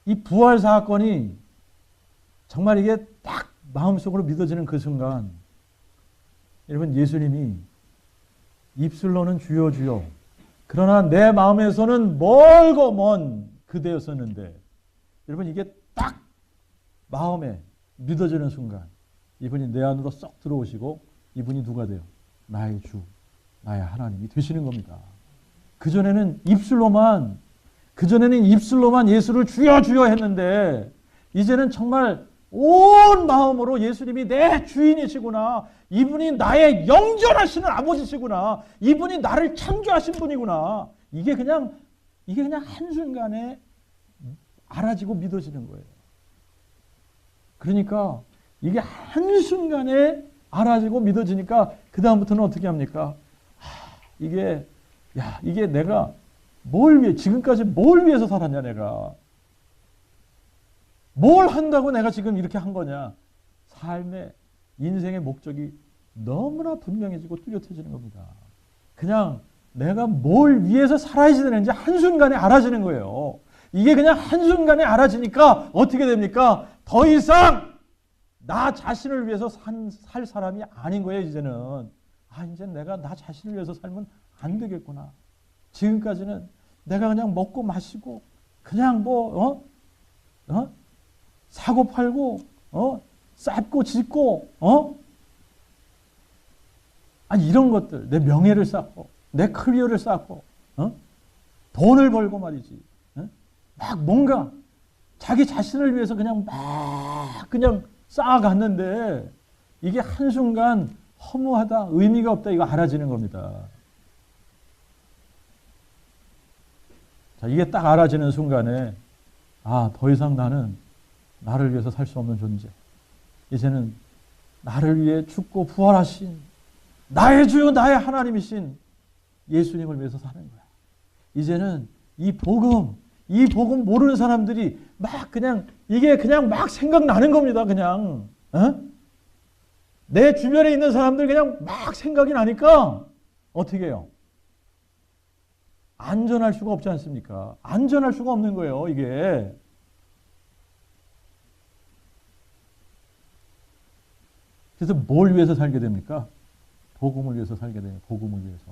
이 부활 사건이 정말 이게 딱 마음속으로 믿어지는 그 순간, 여러분, 예수님이 입술로는 주여 주여, 그러나 내 마음에서는 멀고 먼 그대였었는데, 여러분, 이게 딱 마음에 믿어지는 순간, 이분이 내 안으로 쏙 들어오시고, 이분이 누가 돼요? 나의 주, 나의 하나님이 되시는 겁니다. 그전에는 입술로만 예수를 주여 주여 했는데, 이제는 정말 온 마음으로 예수님이 내 주인이시구나. 이분이 나의 영존하시는 아버지시구나. 이분이 나를 창조하신 분이구나. 이게 그냥 한순간에 알아지고 믿어지는 거예요. 그러니까 이게 한순간에 알아지고 믿어지니까 그다음부터는 어떻게 합니까? 이게 내가 지금까지 뭘 위해서 살았냐, 내가. 뭘 한다고 내가 지금 이렇게 한 거냐. 삶의, 인생의 목적이 너무나 분명해지고 뚜렷해지는 겁니다. 그냥 내가 뭘 위해서 살아야 되는지 한순간에 알아지는 거예요. 이게 그냥 한순간에 알아지니까 어떻게 됩니까? 더 이상 나 자신을 위해서 살 사람이 아닌 거예요, 이제는. 이제 내가 나 자신을 위해서 살면 안 되겠구나. 지금까지는 내가 그냥 먹고 마시고, 그냥 사고 팔고, 쌓고 짓고, 이런 것들, 내 명예를 쌓고, 내 커리어를 쌓고, 돈을 벌고 말이지. 막 뭔가 자기 자신을 위해서 그냥 쌓아갔는데, 이게 한순간 허무하다, 의미가 없다, 이거 알아지는 겁니다. 자, 이게 딱 알아지는 순간에, 더 이상 나는 나를 위해서 살 수 없는 존재. 이제는 나를 위해 죽고 부활하신 나의 주요 나의 하나님이신 예수님을 위해서 사는 거야. 이제는 이 복음 모르는 사람들이 이게 그냥 막 생각나는 겁니다. 그냥. 내 주변에 있는 사람들 그냥 막 생각이 나니까 어떻게 해요? 안전할 수가 없지 않습니까? 안전할 수가 없는 거예요, 이게. 그래서 뭘 위해서 살게 됩니까? 복음을 위해서 살게 돼요. 복음을 위해서.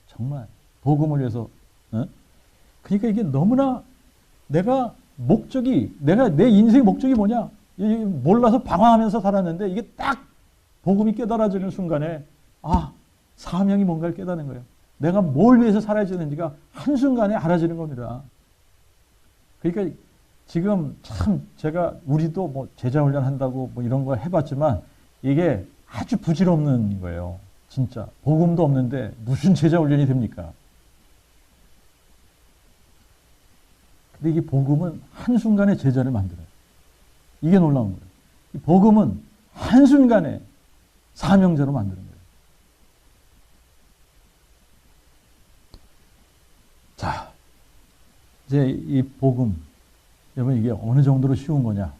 정말 복음을 위해서. 그러니까 이게 너무나 내 인생 목적이 뭐냐? 몰라서 방황하면서 살았는데 이게 딱 복음이 깨달아지는 순간에 사명이 뭔가를 깨닫는 거예요. 내가 뭘 위해서 살아야 되는지가 한순간에 알아지는 겁니다. 그러니까 지금 참 우리도 제자 훈련 한다고 이런 거 해봤지만 이게 아주 부질없는 거예요. 진짜. 복음도 없는데 무슨 제자 훈련이 됩니까? 근데 이게 복음은 한순간에 제자를 만들어요. 이게 놀라운 거예요. 이 복음은 한순간에 사명자로 만드는 거예요. 자, 이제 이 복음, 여러분 이게 어느 정도로 쉬운 거냐?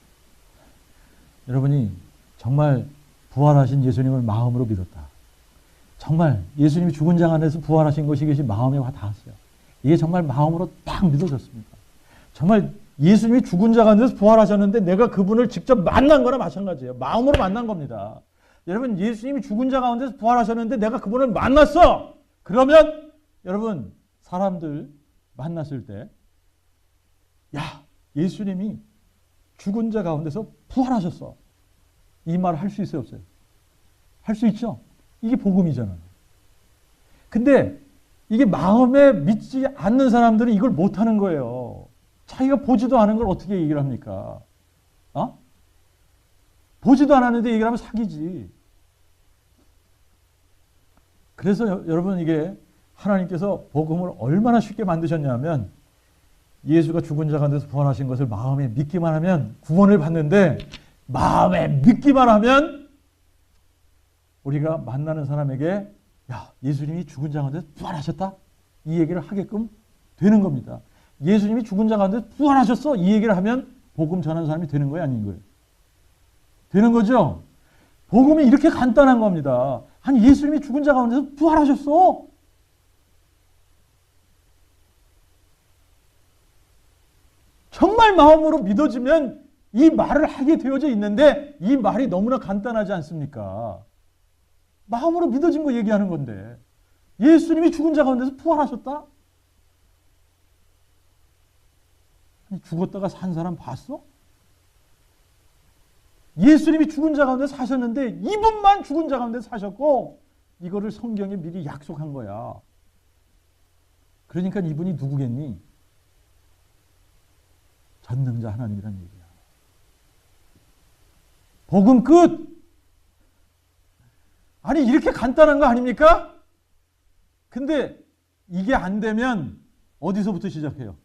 여러분이 정말 부활하신 예수님을 마음으로 믿었다. 정말 예수님이 죽은 자 가운데서 부활하신 것이 이것이 마음에 와 닿았어요. 이게 정말 마음으로 딱 믿어졌습니다. 정말 예수님이 죽은 자 가운데서 부활하셨는데 내가 그분을 직접 만난 거나 마찬가지예요. 마음으로 만난 겁니다. 여러분, 예수님이 죽은 자 가운데서 부활하셨는데 내가 그분을 만났어. 그러면 여러분, 사람들 만났을 때 야, 예수님이 죽은 자 가운데서 부활하셨어. 이 말 할 수 있어요, 없어요? 할 수 있죠? 이게 복음이잖아요. 근데 이게 마음에 믿지 않는 사람들은 이걸 못하는 거예요. 자기가 보지도 않은 걸 어떻게 얘기를 합니까? 보지도 않았는데 얘기를 하면 사기지. 그래서 여러분, 이게 하나님께서 복음을 얼마나 쉽게 만드셨냐면 예수가 죽은 자 가운데서 부활하신 것을 마음에 믿기만 하면 구원을 받는데, 마음에 믿기만 하면 우리가 만나는 사람에게 야, 예수님이 죽은 자 가운데서 부활하셨다? 이 얘기를 하게끔 되는 겁니다. 예수님이 죽은 자 가운데서 부활하셨어? 이 얘기를 하면 복음 전하는 사람이 되는 거예요, 아닌 거예요? 되는 거죠? 복음이 이렇게 간단한 겁니다. 아니, 예수님이 죽은 자 가운데서 부활하셨어? 정말 마음으로 믿어지면 이 말을 하게 되어져 있는데 이 말이 너무나 간단하지 않습니까? 마음으로 믿어진 거 얘기하는 건데 예수님이 죽은 자 가운데서 부활하셨다? 아니, 죽었다가 산 사람 봤어? 예수님이 죽은 자 가운데 사셨는데 이분만 죽은 자 가운데 사셨고 이거를 성경에 미리 약속한 거야. 그러니까 이분이 누구겠니? 전능자 하나님이란 얘기야. 복음 끝! 아니, 이렇게 간단한 거 아닙니까? 근데 이게 안 되면 어디서부터 시작해요?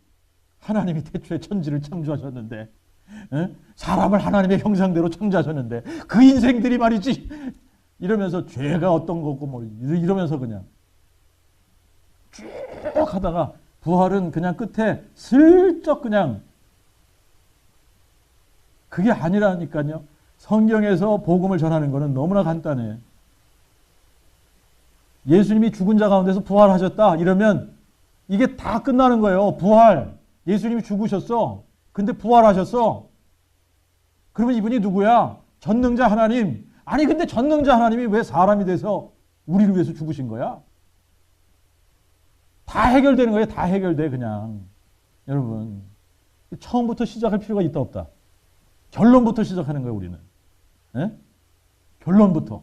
하나님이 태초에 천지를 창조하셨는데, 사람을 하나님의 형상대로 창조하셨는데 그 인생들이 말이지 이러면서 죄가 어떤 거고 뭐 이러면서 그냥 쭉 하다가 부활은 그냥 끝에 슬쩍 그냥, 그게 아니라니까요. 성경에서 복음을 전하는 거는 너무나 간단해. 예수님이 죽은 자 가운데서 부활하셨다 이러면 이게 다 끝나는 거예요. 부활. 예수님이 죽으셨어. 근데 부활하셨어. 그러면 이분이 누구야? 전능자 하나님. 아니, 근데 전능자 하나님이 왜 사람이 돼서 우리를 위해서 죽으신 거야? 다 해결되는 거예요. 다 해결돼 그냥. 여러분, 처음부터 시작할 필요가 있다 없다? 결론부터 시작하는 거예요, 우리는. 예? 결론부터.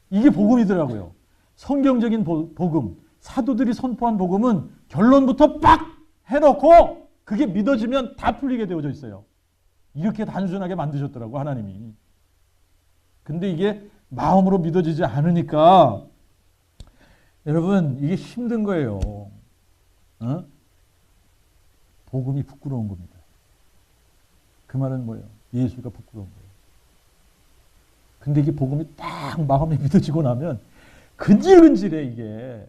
이게 복음이더라고요. 성경적인 복음, 사도들이 선포한 복음은 결론부터 빡 해놓고 그게 믿어지면 다 풀리게 되어져 있어요. 이렇게 단순하게 만드셨더라고, 하나님이. 근데 이게 마음으로 믿어지지 않으니까 여러분, 이게 힘든 거예요. 복음이 부끄러운 겁니다. 그 말은 뭐예요? 예수가 부끄러운 거예요. 근데 이게 복음이 딱 마음에 믿어지고 나면 근질근질해, 이게.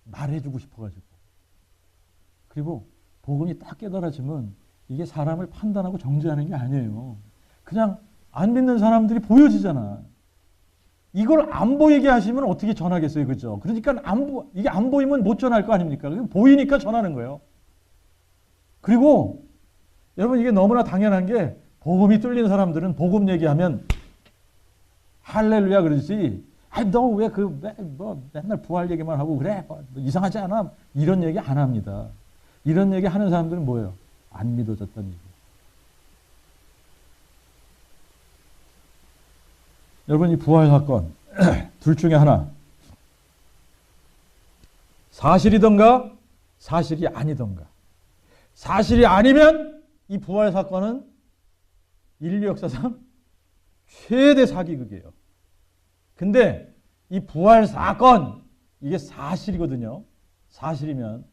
말해주고 싶어가지고. 그리고 복음이 딱 깨달아지면 이게 사람을 판단하고 정죄하는 게 아니에요. 그냥 안 믿는 사람들이 보여지잖아. 이걸 안 보이게 하시면 어떻게 전하겠어요, 그죠? 그러니까 이게 안 보이면 못 전할 거 아닙니까? 보이니까 전하는 거예요. 그리고 여러분, 이게 너무나 당연한 게 복음이 뚫린 사람들은 복음 얘기하면 할렐루야 그러지. 아니, 너 왜 맨날 부활 얘기만 하고 그래? 뭐 이상하지 않아? 이런 얘기 안 합니다. 이런 얘기 하는 사람들은 뭐예요? 안 믿어졌다는 얘기. 여러분, 이 부활 사건 둘 중에 하나, 사실이던가 사실이 아니던가. 사실이 아니면 이 부활 사건은 인류 역사상 최대 사기극이에요. 근데 이 부활 사건, 이게 사실이거든요. 사실이면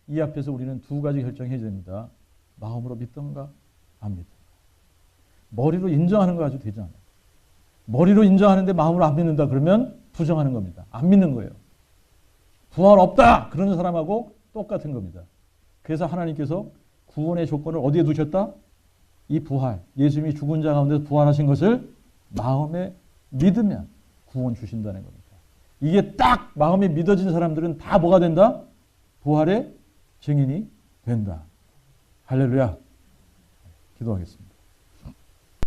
이 앞에서 우리는 두 가지 결정해야 됩니다. 마음으로 믿던가 안 믿던가. 머리로 인정하는 거 가지고 되지 않아요. 머리로 인정하는데 마음으로 안 믿는다 그러면 부정하는 겁니다. 안 믿는 거예요. 부활 없다 그러는 사람하고 똑같은 겁니다. 그래서 하나님께서 구원의 조건을 어디에 두셨다? 이 부활, 예수님이 죽은 자 가운데서 부활하신 것을 마음에 믿으면 구원 주신다는 겁니다. 이게 딱 마음이 믿어진 사람들은 다 뭐가 된다? 부활의 증인이 된다. 할렐루야. 기도하겠습니다.